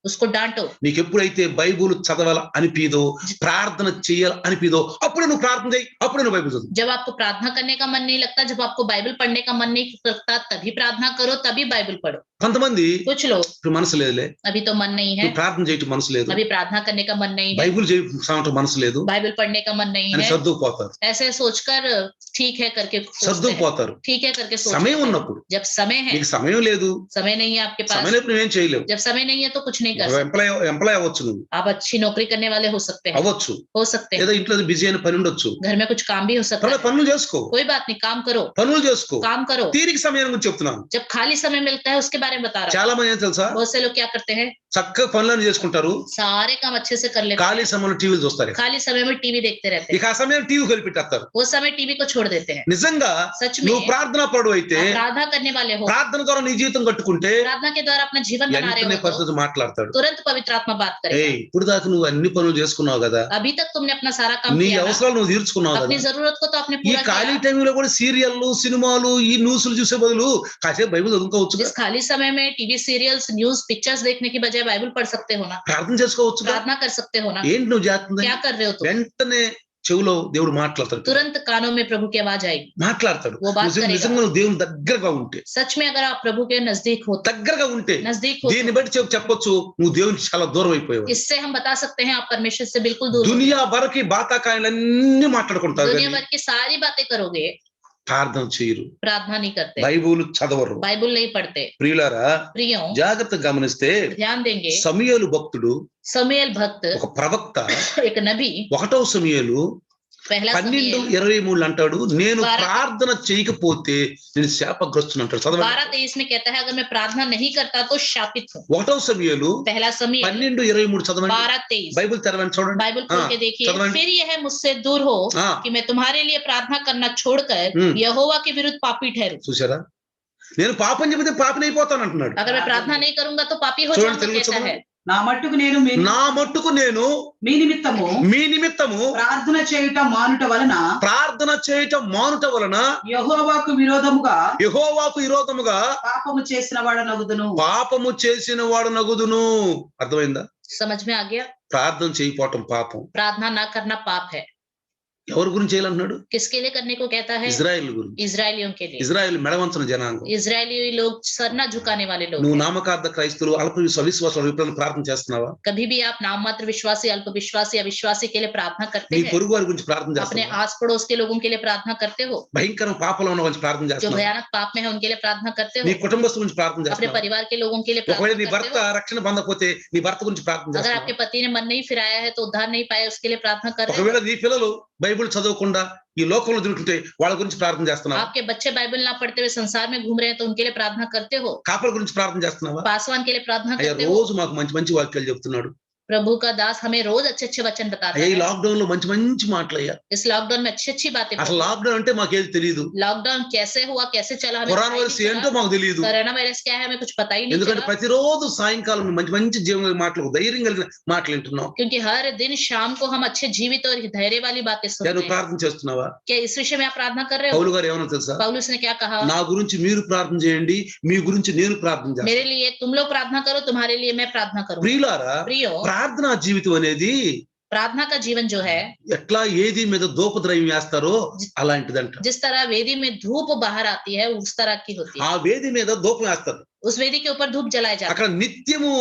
उसको डांटो. నీకు ఎప్పుడైతే బైబిల్ చదవాల అనిపిదో, ప్రార్థన చేయాలి అనిపిదో, అప్పుడే నువ్వు ప్రార్థన చేయి, అప్పుడే నువ్వు బైబిల్ చదువు. जब आपको प्रार्थना करने का मन नहीं लगता, जब आपको बाइबल पढ़ने का मन नहीं लगता, तभी प्रार्थना करो, तभी बाइबल पढ़ो. కొంతమంది कुछ लोग ఇప్పుడు మనసు లేదులే, अभी तो मन नहीं है, నువ్వు ప్రార్థన చేయటం మనసు లేదు, अभी प्रार्थना करने का मन नहीं है, బైబిల్ చదవటం మనసు లేదు बाइबल पढ़ने का मन नहीं అని है, సర్దుకుపోతారు, ऐसे सोचकर ठीक है करके सोचते हैं, సర్దుకుపోతారు. ठीक है करके సమయం सोचते हैं. ఉన్నప్పుడు जब समय है, నీకు సమయం లేదు, समय नहीं है आपके पास, సమయం లేకపోతే నువ్వేం చేయలేవు. जब समय नहीं है है तो कुछ नहीं कर सकते। ఎంప్లాయ్ అవ్వచ్చు, నువ్వు आप अच्छी नौकरी करने वाले हो सकते हैं, అవ్వచ్చు, हो सकते हैं, ఏదో ఇంట్లో బిజీ అయిన పని ఉండొచ్చు, घर में कुछ काम भी हो सकता పర్లేదు है, పనులు చేసుకో, कोई बात नहीं, काम करो, పనులు చేసుకో, काम करो। తీరిక సమయం గురించి చెప్తున్నాను. जब खाली समय मिलता है उसके बारे में बता रहा हूँ। చాలా మంది ఏం తెలుసా, बहुत से लोग क्या करते हैं, చక్కగా పనులను చేసుకుంటారు, सारे काम अच्छे से कर लेते ఖాళీ हैं, సమయంలో టీవీలు చూస్తారు, खाली समय में टीवी देखते रहते ఇక हैं, ఆ సమయం టీవీ కలిపెట్టేస్తారు. वो समय टीवी को छोड़ देते हैं। నిజంగా सच में నువ్వు ప్రార్థనా పరుడు అయితే, आप प्रार्थना करने वाले हो, ప్రార్థన ద్వారా నీ జీవితం కట్టుకుంటే प्रार्थना के द्वारा अपना जीवन बना रहे వెంటనే हो, तो పరిస్థితి మాట్లాడతాడు. तुरंत पवित्र आत्मा बात करेगा। ఇప్పుడు దాకా నువ్వు అన్ని పనులు చేసుకున్నావు కదా, अभी तक तुमने अपना सारा काम నీ किया ना, అవసరాలు నువ్వు తీర్చుకున్నావు अपनी కదా, जरूरत को तो आपने ఈ पूरा ఖాళీ किया। టైంలో కూడా సీరియల్లు, సినిమాలు, ఈ న్యూస్లు చూసే బదులు కాసేపు బైబిల్ చదువుకోవచ్చు, इस खाली समय में टीवी सीरियल्स, न्यूज, पिक्चर्स देखने की बजाय बाइबल पढ़ सकते हो ना, ప్రార్థన చేసుకోవచ్చు. प्रार्थना कर सकते हो ना। ఏంటి నువ్వు చేస్తుంది? क्या कर रहे हो तुम? వెంటనే చెవులో దేవుడు మాట్లాడతాడు, तुरंत कानों में प्रभु की आवाज आएगी, మాట్లాడతాడు. वो बात నిజంగా करेगा। నువ్వు దేవుని దగ్గరగా ఉంటే, सच में अगर आप प्रभु के नजदीक हो, దగ్గరగా ఉంటే नजदीक हो, దీన్ని బట్టి చెప్పొచ్చు నువ్వు దేవునికి చాలా దూరం అయిపోయావు. इससे हम बता सकते हैं आप परमेश्वर से बिल्कुल दूर हो। దునియా వరకు బాతాకాయలన్నీ మాట్లాడుకుంటారు, दुनिया भर की सारी बातें करोगे, ప్రార్థన చేయరు, प्रार्थना नहीं करते, బైబిల్ చదవరు. बाइबल नहीं पढ़ते। ప్రియులారా, प्रियों, జాగ్రత్తగా గమనిస్తే ध्यान देंगे, సమూయేలు భక్తుడు, समूएल भक्त ఒక ప్రవక్త, एक नबी, 1వ సమూయేలు पहला 12, समूएल 23 అంటాడు, నేను 12 ప్రార్థన చేయకపోతే నేను శాపగ్రస్తుని అంటాడు. చదవండి. 12:23 में कहता है, अगर मैं प्रार्थना नहीं करता तो शापित हूँ। 1వ సమూయేలు पहला समूएल 12, 23 చదవండి. 12:23 బైబిల్ తెరవండి, చూడండి. बाइबल खोल के देखिए। चलवाएं। फिर यह मुझसे दूर हो हाँ। कि मैं तुम्हारे लिए प्रार्थना करना छोड़कर यहोवा के विरुद्ध पापी ठहरूं। చూసారా, నేను పాపం చెబితే పాపిని అయిపోతాను అంటున్నాడు. अगर मैं प्रार्थना नहीं करूंगा तो पापी हो చూడండి, जाऊंगा తెలుగు कहता చదవండి. है। నా మట్టుకు నేను నా మట్టుకు నేను మీ నిమిత్తము మీ నిమిత్తము ప్రార్థన చేయుట మానుట వలన ప్రార్థన చేయటం మానుట వలన యెహోవాకు విరోధముగా యెహోవాకు విరోధముగా పాపము చేసిన వాడనగుదును. పాపము చేసిన వాడు నగుదును. అర్థమైందా? समझ में आ गया? ప్రార్థన చేయకపోవటం పాపం. प्रार्थना ना करना पाप है। ఎవరి గురించి చేయాలంటున్నాడు? किसके लिए करने को कहता है? ఇజ్రాయెల్ గురించి. इजरायलियों के लिए। ఇజ్రాయెల్ మెడవంచన జనాంగం. इजरायली लोग सर न झुकाने वाले लोग నువ్వు हैं। నామకార్థ క్రైస్తవులు, అల్ప విశ్వాసాలు ఎప్పుడైనా ప్రార్థన చేస్తున్నావా? कभी भी आप नाम मात्र विश्वासी, अल्प विश्वासी, अविश्वासी के लिए प्रार्थना करते నీ हैं? పొరుగు వారి గురించి ప్రార్థన अपने చేస్తున్నావా? आस पड़ोस के लोगों के लिए प्रार्थना करते हो? భయంకర పాపంలో ఉన్న గురించి ప్రార్థన जो చేస్తున్నావా? भयानक पाप में है उनके लिए प्रार्थना करते నీ हो? కుటుంబస్తుల గురించి ప్రార్థన अपने చేస్తున్నావా? परिवार के लोगों के लिए ఒకవేళ నీ प्रार्थना భర్త करते हो? రక్షణ పొందకపోతే నీ భర్త గురించి ప్రార్థన अगर చేస్తున్నావా? आपके पति ने मन नहीं फिराया है तो उद्धार नहीं पाया, उसके लिए प्रार्थना कर रहे ఒకవేళ हो? నీ పిల్లలు బైబిల్ చదవకుండా ఈ లోకంలో తిరుగుతుంటే వాళ్ళ గురించి ప్రార్థన చేస్తున్నావా? आपके बच्चे बाइबल ना पढ़ते हुए संसार में घूम रहे हैं तो उनके लिए प्रार्थना करते हो? కాపల గురించి ప్రార్థన చేస్తున్నావా? पासवान के लिए प्रार्थना అయ్యా करते हो? రోజు మాకు మంచి మంచి వాక్యాలు చెప్తున్నాడు. प्रभु का दास हमें रोज अच्छे अच्छे वचन बताता అయ్యా ఈ है। లాక్డౌన్ లో మంచి మంచి మాటలు అయ్యా. इस लॉकडाउन में अच्छी अच्छी बातें అసలు లాక్డౌన్ అంటే మాకేది తెలియదు. लॉकडाउन कैसे हुआ, कैसे चला, हमें కరోనా पता ही వైరస్ नहीं ఏంటో चला। మాకు తెలియదు. कोरोना वायरस क्या है हमें कुछ पता ही नहीं ఎందుకంటే चला, ప్రతిరోజు సాయంకాలం మంచి మంచి జీవన మాటలు, ధైర్యం కలిగిన మాటలు వింటున్నాం. क्योंकि हर दिन शाम को हम अच्छे जीवित और धैर्य वाली बातें सुनते నువ్వు हैं। ప్రార్థన చేస్తున్నావా? क्या इस विषय में आप प्रार्थना कर रहे हो? పౌలు గారు ఏమన్నా తెలుసా? पौलुस ने क्या कहा? నా గురించి మీరు ప్రార్థన చేయండి, మీ గురించి నేను ప్రార్థన చేస్తాను. मेरे लिए तुम लोग प्रार्थना करो, तुम्हारे लिए मैं प्रार्थना करूँ। ప్రియులారా, प्रियो, ప్రార్థనా జీవితం అనేది प्रार्थना का जीवन जो है, ఎట్లా ఏది మీద ధూపద్రవ్యం వేస్తారో అలాంటిదంట. जिस तरह वेदी में धूप बाहर आती है उस तरह की होती है। ఆ వేది మీద ధూపం వేస్తారు. उस वेदी के ऊपर धूप जलाया जाता అక్కడ నిత్యము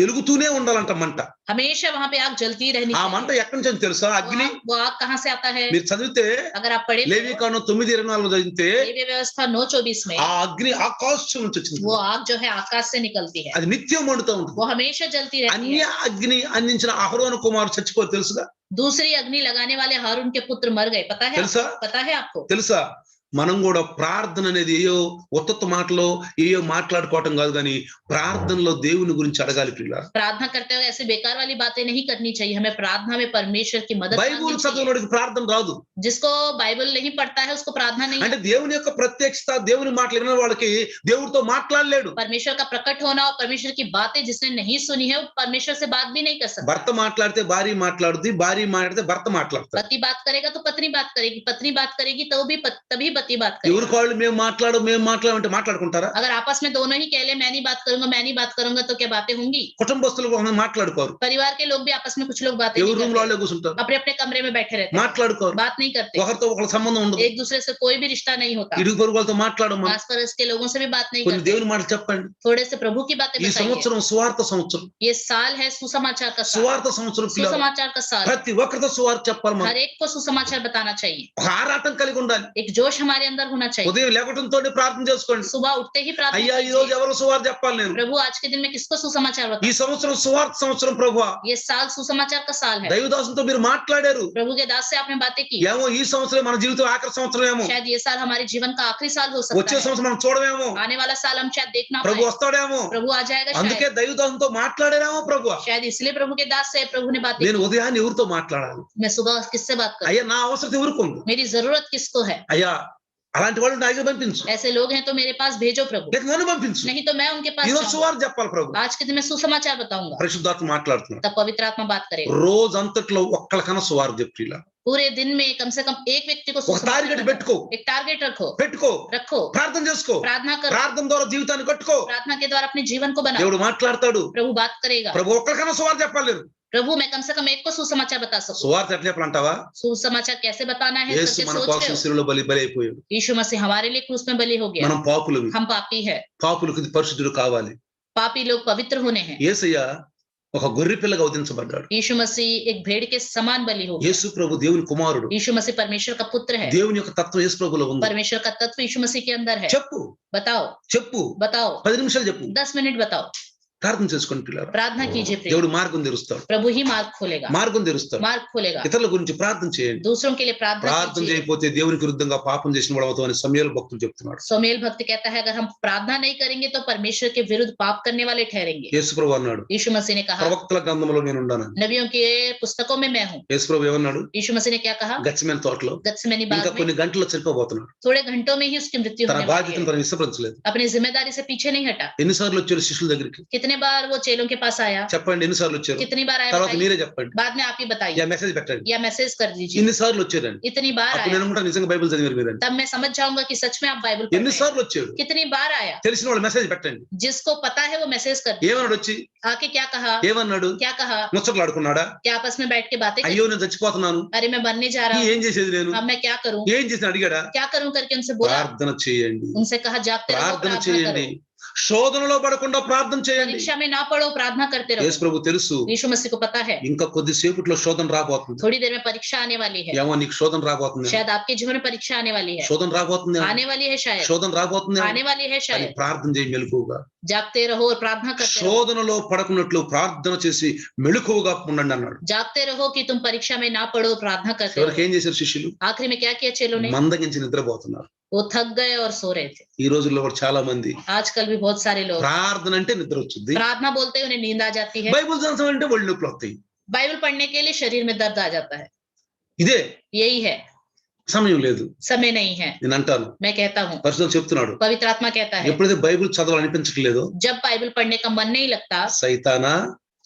ఎలుగుతూనే ఉండాలంట మంట. है, हमेशा वहां पे आग जलती रहनी ఆ चाहिए। మంట ఎక్కడి నుంచి తెలుసా? అగ్ని. वो आग कहाँ से आता है? మీరు చదివితే अगर आप पढ़े లేవికాండం 9:24 చదివితే लेवी व्यवस्था 9:24 में ఆ అగ్ని ఆకాశం నుంచి వచ్చింది. वो आग जो है आकाश से निकलती है, అది నిత్యం మండుతూ ఉంటుంది. वो हमेशा जलती रहती అన్య है। అగ్ని అందించిన అహరోను కుమారుడు చచ్చిపోయి తెలుసుగా? दूसरी अग्नि लगाने वाले हारून के पुत्र मर गए, पता है? తెలుసా? पता है आपको? తెలుసా? మనం కూడా ప్రార్థన అనేది ఏయో ఉత్తత్త మాటలో ఏయో మాట్లాడుకోవటం కాదు, కానీ ప్రార్థనలో దేవుని గురించి అడగాలి. పిల్ల प्रार्थना करते हुए ऐसे बेकार वाली बातें नहीं करनी चाहिए, हमें प्रार्थना में परमेश्वर की मदद బైబుల్ मांगनी चाहिए। చదవడానికి ప్రార్థన రాదు. जिसको बाइबल नहीं पढ़ता है उसको प्रार्थना नहीं అంటే आती। దేవుని యొక్క ప్రత్యక్షత, దేవుని మాటలు విన్న వాళ్ళకి దేవుడితో మాట్లాడలేడు. परमेश्वर का प्रकट होना और परमेश्वर की बातें जिसने नहीं सुनी है वो परमेश्वर से बात भी नहीं कर सकता। భర్త మాట్లాడితే భార్య మాట్లాడుద్ది, భార్య మాట్లాడితే భర్త మాట్లాడతాడు. पति बात करेगा तो पत्नी बात करेगी, पत्नी बात करेगी तो भी तभी पति बात ఎవరికి करेगा। వాళ్ళు మేము మాట్లాడమంటే మాట్లాడుకుంటారా? अगर आपस में दोनों ही कह ले मैं नहीं बात करूंगा, मैं नहीं बात करूंगा, तो क्या बातें होंगी? కుటుంబస్తులు మాట్లాడుకోరు. परिवार के लोग भी आपस में कुछ लोग बातें ఎవరు नहीं రూమ్ करते, వాళ్ళే కూర్చుంటారు, अपने अपने कमरे में बैठे रहते हैं, మాట్లాడుకోరు. बात नहीं करते, ఒకరితో ఒకరి సంబంధం ఉండదు. एक दूसरे से कोई भी रिश्ता नहीं होता, ఇరుగు పొరుగు వాళ్ళతో మాట్లాడము. आस पड़ोस के लोगों से भी बात नहीं కొన్ని करते। దేవుని మాటలు చెప్పండి. थोड़े से प्रभु की बातें ఈ बताइए। సంవత్సరం సువార్త సంవత్సరం, ये साल है सुसमाचार का साल, సువార్త సంవత్సరం. పిల్లలు सुसमाचार का साल, ప్రతి ఒక్కరితో సువార్త చెప్పాలి. మనం हर एक को सुसमाचार बताना चाहिए, ఒక ఆరాటం కలిగి ఉండాలి. एक जोश हमारे अंदर होना चाहिए। ఉదయం లేవటంతోనే ప్రార్థన చేసుకోండి. सुबह उठते ही प्रार्थना అయ్యా ఈ कीजिए। రోజు ఎవరు సువార్త చెప్పాలి నేను? प्रभु आज के दिन में किसको सुसमाचार ఈ बताऊं? సంవత్సరం సువార్త సంవత్సరం ప్రభువా. ये साल सुसमाचार का साल है। దైవదాసులతో మీరు మాట్లాడారు. प्रभु के दास से आपने बातें की। ఏమో ఈ సంవత్సరం మన జీవితం ఆఖరి సంవత్సరం ఏమో. शायद ये साल हमारे जीवन का आखिरी साल हो सकता వచ్చే है। సంవత్సరం మనం చూడమేమో. आने वाला साल हम शायद देख ना ప్రభు पाए। వస్తాడేమో. प्रभु आ जाएगा అందుకే शायद। దైవదాసులతో మాట్లాడారేమో ప్రభువా. शायद इसलिए प्रभु के दास से प्रभु ने बातें నేను की। ఉదయాన్ని ఎవరితో మాట్లాడాలి? मैं सुबह किससे बात करूं? అయ్యా నా అవసరం ఎవరికి ఉంది? मेरी जरूरत किसको है? అయ్యా అలాంటి వాళ్ళు నా దగ్గర పంపించు. ऐसे लोग हैं तो मेरे पास भेजो प्रभु, లేక నన్ను పంపించు. नहीं तो मैं उनके पास ఈరోజు जाऊंगा। సువార్త చెప్పాలి ప్రభు. आज के दिन मैं सुसमाचार बताऊंगा, పరిశుద్ధాత్మ మాట్లాడుతున్నాడు. तब पवित्र आत्मा बात करेगा। రోజంతట్లో ఒక్కళ్ళకన్నా సువార్త చెప్తున్నా. पूरे दिन में कम से कम एक व्यक्ति को ఒక सुसमाचार టార్గెట్ बताओ। పెట్టుకో. एक टारगेट रखो, పెట్టుకో. रखो, ప్రార్థన చేసుకో. प्रार्थना करो, ప్రార్థన ద్వారా జీవితాన్ని కట్టుకో. प्रार्थना के द्वारा अपने जीवन को बनाओ। దేవుడు మాట్లాడతాడు. प्रभु बात करेगा। ప్రభు ఒక్కరికన్నా సువార్త చెప్పాలి నేను. प्रभु मैं कम से कम एक को सुसमाचार बता सकूं। సువార్త ఎట్లా చెప్పాలంటావా? सुसमाचार कैसे बताना है యేసు करके మన सोच रहे కోసం हो? శిలువలో బలి అయిపోయాడు. यीशु मसीह हमारे लिए क्रूस में बलि हो गया। మనం పాపులవి. हम पापी है, పాపులకు పరిశుద్ధుడు కావాలి. पापी लोग पवित्र होने हैं। యేసయ్య ఒక గొర్రె పిల్లగా వధించబడ్డాడు. यीशु मसीह एक भेड़ के समान बलि हो गया। యేసు ప్రభు దేవుని కుమారుడు. यीशु मसीह परमेश्वर का पुत्र है। దేవుని యొక్క తత్వం యేసు ప్రభులో ఉంది. परमेश्वर का तत्व यीशु मसीह के अंदर है। చెప్పు बताओ, చెప్పు. बताओ, 10 నిమిషాలు చెప్పు. 10 मिनट बताओ। ప్రార్థన చేసుకొని పిల్లలు. प्रार्थना कीजिए प्रिय। దేవుడు మార్గం తెరుస్తాడు. प्रभु ही मार्ग खोलेगा, మార్గం తెరుస్తాడు. मार्ग खोलेगा। ఇతరుల గురించి ప్రార్థన చేయండి. दूसरों के लिए प्रार्थना ప్రార్థన कीजिए। చేయకపోతే దేవునికి విరుద్ధంగా పాపం చేసిన వాడు అవుతావు అని సమూయేలు భక్తుడు చెప్తున్నాడు. सोमेल भक्त कहता है अगर हम प्रार्थना नहीं करेंगे तो परमेश्वर के विरुद्ध पाप करने वाले ठहरेंगे। యేసు ప్రభు అన్నాడు यीशु मसीह ने कहा ప్రవక్తల గ్రంథంలో నేను ఉన్నాను. नबियों के पुस्तकों में मैं हूँ। యేసు ప్రభు ఏమన్నాడు? यीशु मसीह ने क्या कहा? గత్సేమనే తోటలో गत्सेमनी ఇంకా बाग में కొన్ని గంటల్లో చనిపోబోతున్నాడు. थोड़े घंटों में ही उसकी मृत्यु తన होने वाली బాధ్యతను है। తను విస్మరించలేదు. अपनी जिम्मेदारी से पीछे नहीं हटा। ఎన్నిసార్లు వచ్చారు శిష్యుల దగ్గరికి? कितने बार वो चेलों के पास आया? చెప్పండి ఎన్నిసార్లు వచ్చారు? कितनी बार आया తర్వాత बताइए? మీరే చెప్పండి. बाद में आप ही बताइए యా మెసేజ్ పెట్టండి. या मैसेज कर दीजिए। ఎన్నిసార్లు వచ్చారండి? इतनी बार అప్పుడు आया నేను అనుకుంటా నిజంగా బైబిల్ చదివారు మీరండి. तब मैं समझ जाऊंगा कि सच में आप बाइबल पढ़ रहे हैं। ఎన్నిసార్లు వచ్చాడు? कितनी बार आया? తెలిసిన వాళ్ళు మెసేజ్ పెట్టండి. जिसको पता है वो मैसेज कर दीजिए। ఏమన్నాడు వచ్చి? आके क्या कहा? ఏమన్నాడు? क्या कहा? ముచ్చట్లు ఆడుకున్నాడా? क्या आपस में बैठ के बातें की? అయ్యో నేను చచ్చిపోతున్నాను, अरे मैं बनने जा रहा हूँ, ఏం చేసేది నేను, अब मैं क्या करूं? ఏం చేసిన అడిగాడా? क्या करूं करके उनसे बोला। ప్రార్థన చేయండి. उनसे कहा जागते रहो, ప్రార్థన प्रार्थना చేయండి. करो। శోధనలో పడకుండా ప్రార్థన చేయండి. परीक्षा में ना पढ़ो, प्रार्थना करते యేసు रहो। ప్రభు తెలుసు यीशु मसीह को पता है ఇంకా కొద్దిసేపట్లో శోధన రాబోతుంది. थोड़ी देर में परीक्षा आने वाली है। ఏమో నీకు శోధన రాబోతుంది, शायद आपके जीवन में परीक्षा आने वाली है, శోధన రాబోతుంది, आने वाली है शायद, శోధన రాబోతుంది. आने वाली है అని शायद। ప్రార్థన చేయి మెలకువగా. जागते रहो और प्रार्थना करते रहो। శోధనలో పడకున్నట్లు ప్రార్థన చేసి మెలకువగా ఉండండి అన్నాడు. जागते रहो कि तुम परीक्षा में ना पढ़ो, प्रार्थना करते ఎవరికి रहो। ఏం చేశారు శిష్యులు? आखिर में क्या किया चेलों ने? మందగించి నిద్రపోతున్నారు. वो थक गए और सो रहे थे। ఈ రోజుల్లో కూడా చాలా మంది आजकल भी बहुत सारे लोग ప్రార్థన అంటే నిద్ర వచ్చింది, प्रार्थना बोलते ही उन्हें नींद आ जाती है, బైబిల్ చదవడం అంటే ఒళ్ళు నొప్పులు వస్తాయి. बाइबल पढ़ने के लिए शरीर में दर्द आ जाता है। ఇదే यही है, సమయం లేదు. समय नहीं है। నేను అంటాను, मैं कहता हूँ, పరిశుద్ధం చెప్తున్నాడు, पवित्र आत्मा कहता है ఎప్పుడైతే బైబిల్ చదవాలనిపించట్లేదో जब बाइबल पढ़ने का मन नहीं लगता, సైతానా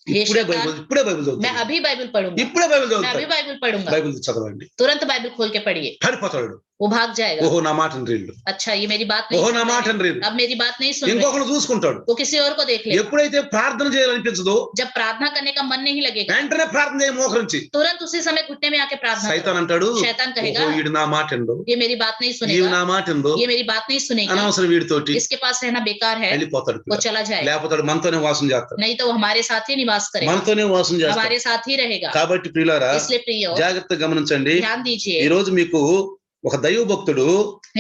ये ఇప్పుడే शैतान, బైబిల్ ఇప్పుడే బైబిల్ मैं చదువుతాడు, अभी बाइबल पढ़ूंगा, ఇప్పుడే బైబిల్ मैं अभी చదువుతాడు, बाइबल पढ़ूंगा, బైబిల్ చదవండి. तुरंत बाइबल खोल के पढ़िए, పడిపోతాడు. वो भाग जाएगा। ఓహో నా మాట రీళ్ళు, अच्छा ये मेरी बात नहीं ఓహో सुन నా रहे మాట हैं, రీళ్ళు. अब मेरी बात नहीं सुन रहे, ఇంకొకరు చూసుకుంటాడు. वो किसी और को देख ले। ఎప్పుడైతే ప్రార్థన చేయాలనిపించదో जब प्रार्थना करने का मन नहीं लगेगा, వెంటనే ప్రార్థన చేయ మోకరించి तुरंत उसी समय घुटने में आके प्रार्थना సైతాన్ करो। అంటాడు, शैतान कहेगा ఓహో వీడు నా మాట ఎందో, ये मेरी बात नहीं ఈవి सुनेगा, నా మాట ఎందో, ये मेरी बात नहीं सुनेगा, అనవసరం వీడితోటి इसके पास रहना बेकार है, వెళ్ళిపోతాడు. वो चला जाएगा। లేకపోతాడు మనతోనే వాసం చేస్తాడు, नहीं तो वो हमारे साथ ही निवास करेगा, మనతోనే వాసం చేస్తాడు. हमारे साथ ही रहेगा। కాబట్టి ప్రియులారా इसलिए प्रियो జాగ్రత్తగా గమనించండి. ध्यान दीजिए, ఈ రోజు మీకు ఒక దైవ భక్తుడు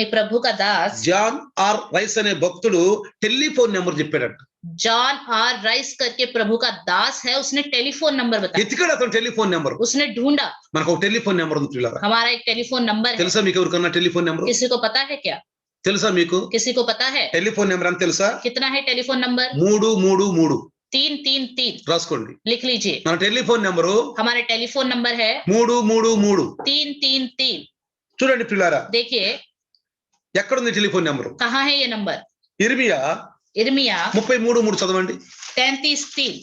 एक प्रभु का दास జాన్ ఆర్ రైస్ అనే భక్తుడు టెలిఫోన్ నెంబర్ చెప్పాడట. जॉन आर राइस करके प्रभु का दास है, उसने टेलीफोन नंबर बताया, ఎతికాడు అతను టెలిఫోన్ నెంబర్. उसने ढूंढा। మనకు ఒక టెలిఫోన్ నెంబర్ ఉంది ప్రియులారా. हमारा एक टेलीफोन नंबर है, తెలుసా మీకు ఎవరికన్నా టెలిఫోన్ నెంబర్? किसी को पता है क्या? తెలుసా మీకు किसी को पता है? టెలిఫోన్ నెంబర్ అని తెలుసా? कितना है टेलीफोन नंबर? 333 333 రాసుకోండి. लिख लीजिए। మన టెలిఫోన్ నెంబరు हमारा टेलीफोन नंबर है 333. 333। చూడండి ప్రియులారా, देखिए ఎక్కడుంది టెలిఫోన్ నెంబరు? कहाँ है ये नंबर? ఇర్మియా इर्मिया 33:3 చదవండి. 33:3।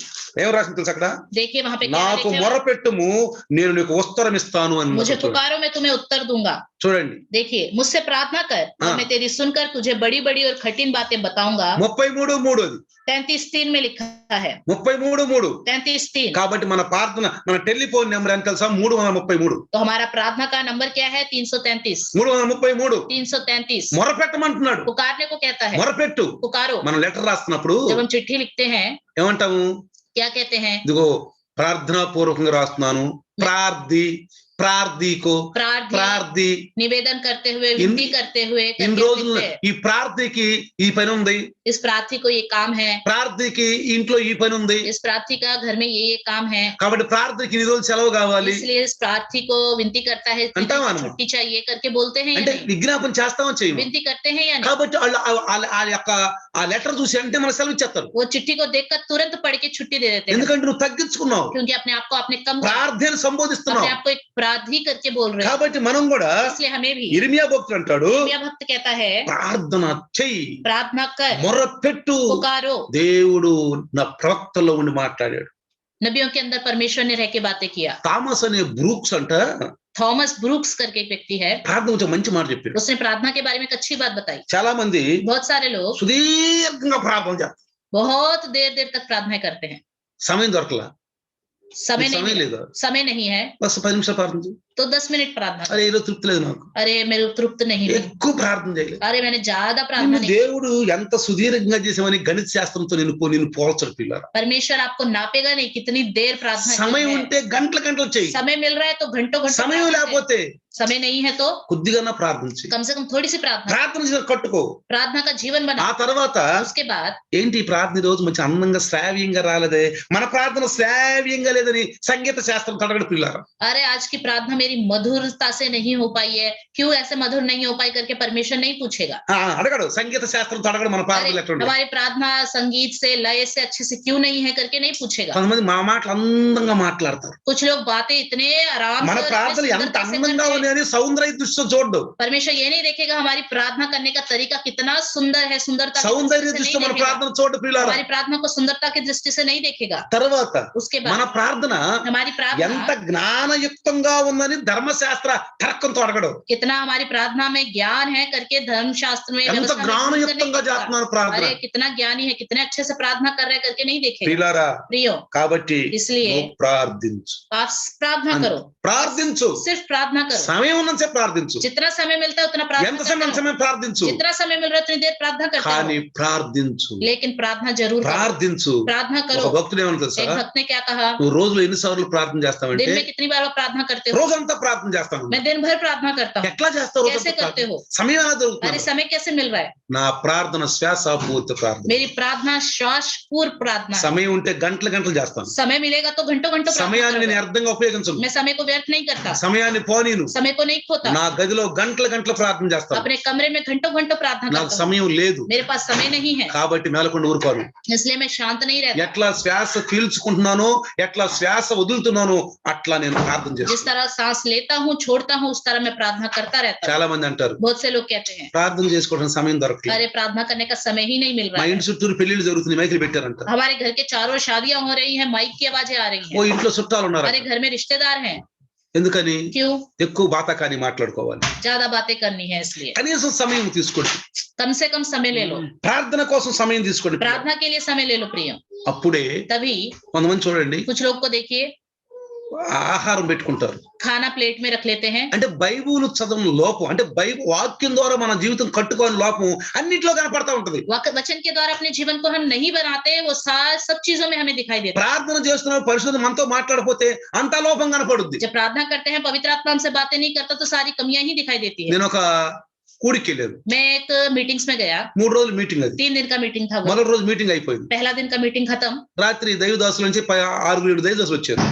ఏం రాసింది తెలుసా అక్కడ? देखिए वहां पे क्या నాకు लिखा है? మొరపెట్టుము నేను నీకు ఉత్తరం ఇస్తాను అని. मुझे पुकारो मैं तुम्हें उत्तर दूंगा। చూడండి देखिए मुझसे प्रार्थना कर और हाँ। मैं तेरी सुनकर तुझे बड़ी बड़ी और कठिन बातें बताऊंगा। 33:3 అది 33:3 में लिखा है। 33:3. 33:3। కాబట్టి మన ప్రార్థన మన టెలిఫోన్ నెంబర్ ఎంత తెలుసా? 333. तो हमारा प्रार्थना का नंबर क्या है? 333। 333 333 మొరపెట్టమంటున్నాడు. पुकारने को कहता है, మొరపెట్టు. पुकारो। మనం లెటర్ రాస్తున్నప్పుడు जब हम चिट्ठी लिखते हैं ఏమంటాము? क्या कहते हैं? ఇదిగో ప్రార్థనా పూర్వకంగా రాస్తున్నాను, ప్రార్థి ప్రార్థికో ప్రార్థి निवेदन करते हुए, विनती करते हुए ఇన్ని రోజులు ఈ ప్రార్థికి ఈ పని ఉంది, इस प्रार्थी को ये काम है, ప్రార్థికి ఇంట్లో ఈ పని ఉంది, इस प्रार्थी का घर में ये काम है, కాబట్టి ప్రార్థికి ఇన్ని రోజులు సెలవు కావాలి, इसलिए इस प्रार्थी को विनती करता है, छुट्टी चाहिए करके बोलते हैं, అంటే విజ్ఞాపన చేస్తామో చేయము, विनती करते हैं या नहीं। కాబట్టి ఆ యొక్క ఆ లెటర్ చూసి అంటే మన సెలవు ఇచ్చేస్తారు, वो चिट्ठी को देखकर तुरंत पढ़ के छुट्टी दे देते हैं, ఎందుకంటే నువ్వు తగ్గించుకున్నావు, क्योंकि अपने आप को आपने कम, ప్రార్థన సంబోధిస్తున్నావు, अपने आप को एक प्रार्थी करके बोल रहे हैं। కాబట్టి మనం కూడా इसलिए हमें भी, ఇర్మియా భక్తుడు అంటాడు, इर्मिया भक्त कहता है, ప్రార్థన చెయ్యి, प्रार्थना कर, మొరపెట్టు, पुकारो। దేవుడు నా ప్రవక్తలో ఉండి మాట్లాడాడు, नबियों के अंदर परमेश्वर ने रह के बातें किया। థామస్ అనే బ్రూక్స్ అంట थॉमस ब्रूक्स करके एक व्यक्ति है, ప్రార్థన గురించి మంచి మాట చెప్పాడు, उसने प्रार्थना के बारे में एक अच्छी बात बताई। చాలా మంది बहुत सारे लोग సుదీర్ఘంగా ప్రార్థన చేస్తారు, बहुत देर देर तक प्रार्थना करते हैं, సమయం దొరకలా, समय సమయం नहीं, లేదు, समय नहीं है బస్ 10 నిమిషాలు ప్రార్థన చేయి, तो 10 मिनट प्रार्थना అరే करो। ఈరోజు తృప్తి లేదు నాకు, अरे मेरे तृप्त नहीं हुई, ఎక్కువ ప్రార్థన చేయలేదు, अरे मैंने ज्यादा प्रार्थना నిన్ను नहीं। దేవుడు ఎంత సుదీర్ఘంగా చేసామని గణిత శాస్త్రంతో నిన్ను పోల్చడు పిల్లరా, परमेश्वर आपको नापेगा नहीं कितनी देर प्रार्थना की సమయం है। ఉంటే గంటల గంటలు చెయ్యి, समय मिल रहा है तो घंटों घंटों సమయం प्रार्थना లేకపోతే करें। समय नहीं है तो కొద్దిగా ప్రార్థన చెయ్యి, कम से कम थोड़ी सी प्रार्थना, ప్రార్థన చేసి కట్టుకో, प्रार्थना का जीवन बना। ఆ తర్వాత उसके बाद ఏంటి ఈ ప్రార్థన ఈ రోజు మంచి అందంగా శ్రావ్యంగా రాలేదే, మన ప్రార్థన శ్రావ్యంగా లేదని సంగీత శాస్త్రం తడగడు పిల్లారా, अरे आज की प्रार्थना मेरी मधुरता से नहीं हो पाई है, क्यों ऐसे मधुर नहीं हो पाई करके परमेश्वर नहीं पूछेगा। అడగడు, సంగీత శాస్త్రం తడగడు మన अरे ప్రార్థనలు ఎట్లుంటాయి, हमारी प्रार्थना संगीत से लय से अच्छे से क्यों नहीं है करके नहीं पूछेगा। కొంతమంది మా మాటలు అందంగా మాట్లాడతారు, कुछ लोग बातें इतने आराम మన से और ప్రార్థనలు इतने ఎంత सुंदरता से అందంగా करते हैं। ఉంది అని సౌందర్య దృష్టితో చూడడు, परमेश्वर ये नहीं देखेगा हमारी प्रार्थना करने का तरीका कितना सुंदर है, सुंदरता की సౌందర్య दृष्टि से దృష్టితో नहीं మన देखेगा। ప్రార్థన చూడడు పిల్లారా, हमारी प्रार्थना को सुंदरता की दृष्टि से नहीं देखेगा। తర్వాత उसके మన बाद ప్రార్థన हमारी ఎంత प्रार्थना జ్ఞానయుక్తంగా ఉందని ధర్మశాస్త్ర తర్కంతో అడగడు, कितना हमारी प्रार्थना में ज्ञान है करके धर्मशास्त्र में ఎంత व्यवस्था में करने జ్ఞానయుక్తంగా की చేస్తున్నారు ప్రార్థన अरे कितना ज्ञानी है, कितने अच्छे से प्रार्थना कर रहे हैं करके नहीं देखेगा। పిల్లారా, प्रियो కాబట్టి इसलिए నువ్వు ప్రార్థించు, आप प्रार्थना करो, ప్రార్థించు, सिर्फ प्रार्थना करो, సమయం ఉన్నంత ప్రార్థించు, जितना समय मिलता है उतना ఎంత प्रार्थना సమయం करते रहो। సమయం ప్రార్థించు, जितना समय मिल रहा है उतनी देर प्रार्थना करते కానీ रहो, ప్రార్థించు, लेकिन प्रार्थना जरूर करो, ప్రార్థించు. प्रार्थना ఒక करो। భక్తుడు ఏమంటారు एक సార్, भक्त ने क्या कहा, నువ్వు రోజులో ఎన్నిసార్లు ప్రార్థన दिन చేస్తావంటే, में कितनी बार आप प्रार्थना करते हो। రోజంతా ప్రార్థన చేస్తాను, मैं दिन भर प्रार्थना करता हूँ। ఎట్లా చేస్తావు, कैसे करते हो? సమయం ఎలా अरे దొరుకుతుంది, समय कैसे मिल रहा है। నా ప్రార్థన శ్వాస పూర్తి ప్రార్థన, मेरी प्रार्थना श्वास पूर्व प्रार्थना है। సమయం ఉంటే గంటలు గంటలు చేస్తాను, समय मिलेगा तो घंटों घंटों प्रार्थना సమయాన్ని నేను करूंगा। అర్థంగా ఉపయోగించను, मैं समय को व्यर्थ नहीं करता, సమయాన్ని పోనీను, समय को नहीं खोता, నా గదిలో గంటలు గంటలు ప్రార్థన చేస్తాను, अपने कमरे में घंटों घंटों प्रार्थना నాకు करता हूँ। సమయం లేదు, मेरे पास समय नहीं है, కాబట్టి మేలకుండా ఊరుకోను, इसलिए मैं शांत नहीं रहता। ఎట్లా శ్వాస పీల్చుకుంటున్నానో ఎట్లా శ్వాస వదులుతున్నానో అట్లా నేను ప్రార్థన जिस చేస్తాను. तरह सांस लेता हूँ छोड़ता हूँ उस तरह मैं प्रार्थना करता रहता हूँ। చాలా మంది అంటారు बहुत से लोग कहते हैं ప్రార్థన చేసుకోవడానికి సమయం దొరకలేదు, अरे प्रार्थना करने का समय ही नहीं मिल మా रहा है। ఇంటి చుట్టూరు పెళ్లిళ్ళు జరుగుతుంది, మైకులు పెట్టారంట, हमारे घर के चारों शादियां हो रही हैं, माइक की आवाजें आ रही ఓ हैं। ఇంట్లో చుట్టాలు ఉన్నారు, हमारे घर में रिश्तेदार हैं, ఎందుకని क्यों? ఎక్కువ బాతకాని మాట్లాడుకోవాలి, ज्यादा बातें करनी है इसलिए కనీసం సమయం తీసుకోండి, कम से कम समय ले लो, ప్రార్థన కోసం సమయం తీసుకోండి, प्रार्थना के लिए समय ले लो प्रिय। అప్పుడే तभी కొంతమంది చూడండి कुछ लोग को देखिए ఆహారం పెట్టుకుంటారు, खाना प्लेट में रख लेते हैं। అంటే బైబుల్ చదవడం లోపం, అంటే బైబుల్ వాక్యం ద్వారా మన జీవితం కట్టుకోని లోపం అన్నిట్లో కనపడతా ఉంటది, वचन के द्वारा अपने जीवन को हम नहीं बनाते, वो सब चीजों में हमें दिखाई देता है। ప్రార్థన చేస్తున్న పరిశుద్ధ మనతో మాట్లాడపోతే అంత లోపం కనపడుద్ది. जब प्रार्थना करते हैं पवित्र आत्मा हमसे बातें नहीं करता तो सारी कमियां ही दिखाई देती है। నేను ఒక కూడికి వెళ్ళాను, मैं एक मीटिंग्स में गया, 3 రోజులు మీటింగ్, అది 3 दिन का मीटिंग था वो। మొదటి రోజు మీటింగ్ అయిపోయింది, पहला दिन का मीटिंग खत्म, రాత్రి దైవదాసుల నుంచి 6-7 దైవదాసులు వచ్చారు,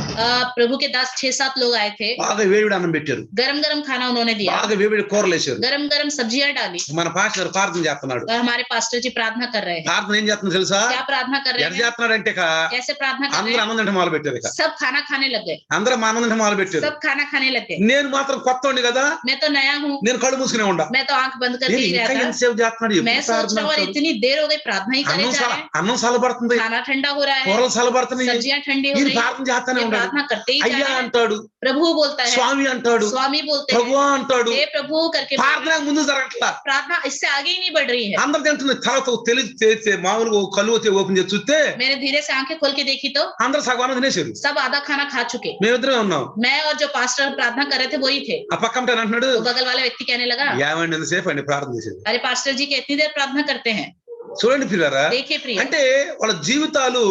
प्रभु के दास 6-7 लोग आए थे। బాగా వేడివేడి అన్నం పెట్టారు, गरम गरम खाना उन्होंने दिया, బాగా వేడివేడి కూరలు వేసారు, गरम गरम सब्जियां डाली మన పాస్టర్ ప్రార్థన చేస్తున్నాడు, और हमारे पास्टर जी प्रार्थना कर रहे हैं। ప్రార్థన ఏం చేస్తున్నా తెలుసా, क्या प्रार्थना कर रहे ఎడ हैं, చేస్తున్నాడు అంటే कैसे प्रार्थना कर रहे అందరూ हैं, అన్నం తింటే మొదలు పెట్టారు, ఇక सब खाना खाने लग गए, అందరూ మా అన్నం తింటే మొదలు పెట్టారు, सब खाना खाने लग गए। నేను మాత్రం కొత్తోండి కదా, मैं तो नया हूँ, నేను కళ్ళు మూసుకునే ఉండా, मैं तो आंख बंद करके ही ఇంకా रहता, ఎంతసేపు చేస్తున్నాడు, मैं ఎప్పుడు सोच ప్రార్థన रहा हूँ और చేస్తాడు? इतनी देर हो गई प्रार्थना ही करे जा रहे हैं, అన్నం సలబడుతుంది, खाना ठंडा हो रहा है, కూరలు సలబడుతున్నాయి, सब्जियां ठंडी हो ఈయన रही, ప్రార్థన చేస్తానే ये ఉన్నాడు, प्रार्थना करते ही जा అయ్యా रहे हैं। అంటాడు, प्रभु बोलता है, స్వామి అంటాడు, स्वामी बोलते हैं, ప్రభువా అంటాడు, हे प्रभु करके ప్రార్థన ముందు జరగట్లా, प्रार्थना इससे आगे ही नहीं बढ़ रही है। అందరు తింటుంది, తర్వాత తెలిసి మామూలుగా కళ్ళు వచ్చి ఓపెన్ చేసి చూస్తే मैंने धीरे से आंखें खोल के देखी तो అందరు సగం తినేసారు, सब आधा खाना खा चुके। మేమిద్దరే ఉన్నాం, मैं और जो पास्टर प्रार्थना कर रहे थे वही थे। ఆ పక్కన అంటున్నాడు, तो बगल वाले व्यक्ति कहने लगा, ఏమండి ఎంతసేపు అండి ప్రార్థన చేసేది, अरे पास्टर जी के इतनी देर प्रार्थना करते हैं, చూడండి పిల్లరా, देखिए प्रिय, అంటే వాళ్ళ జీవితాలు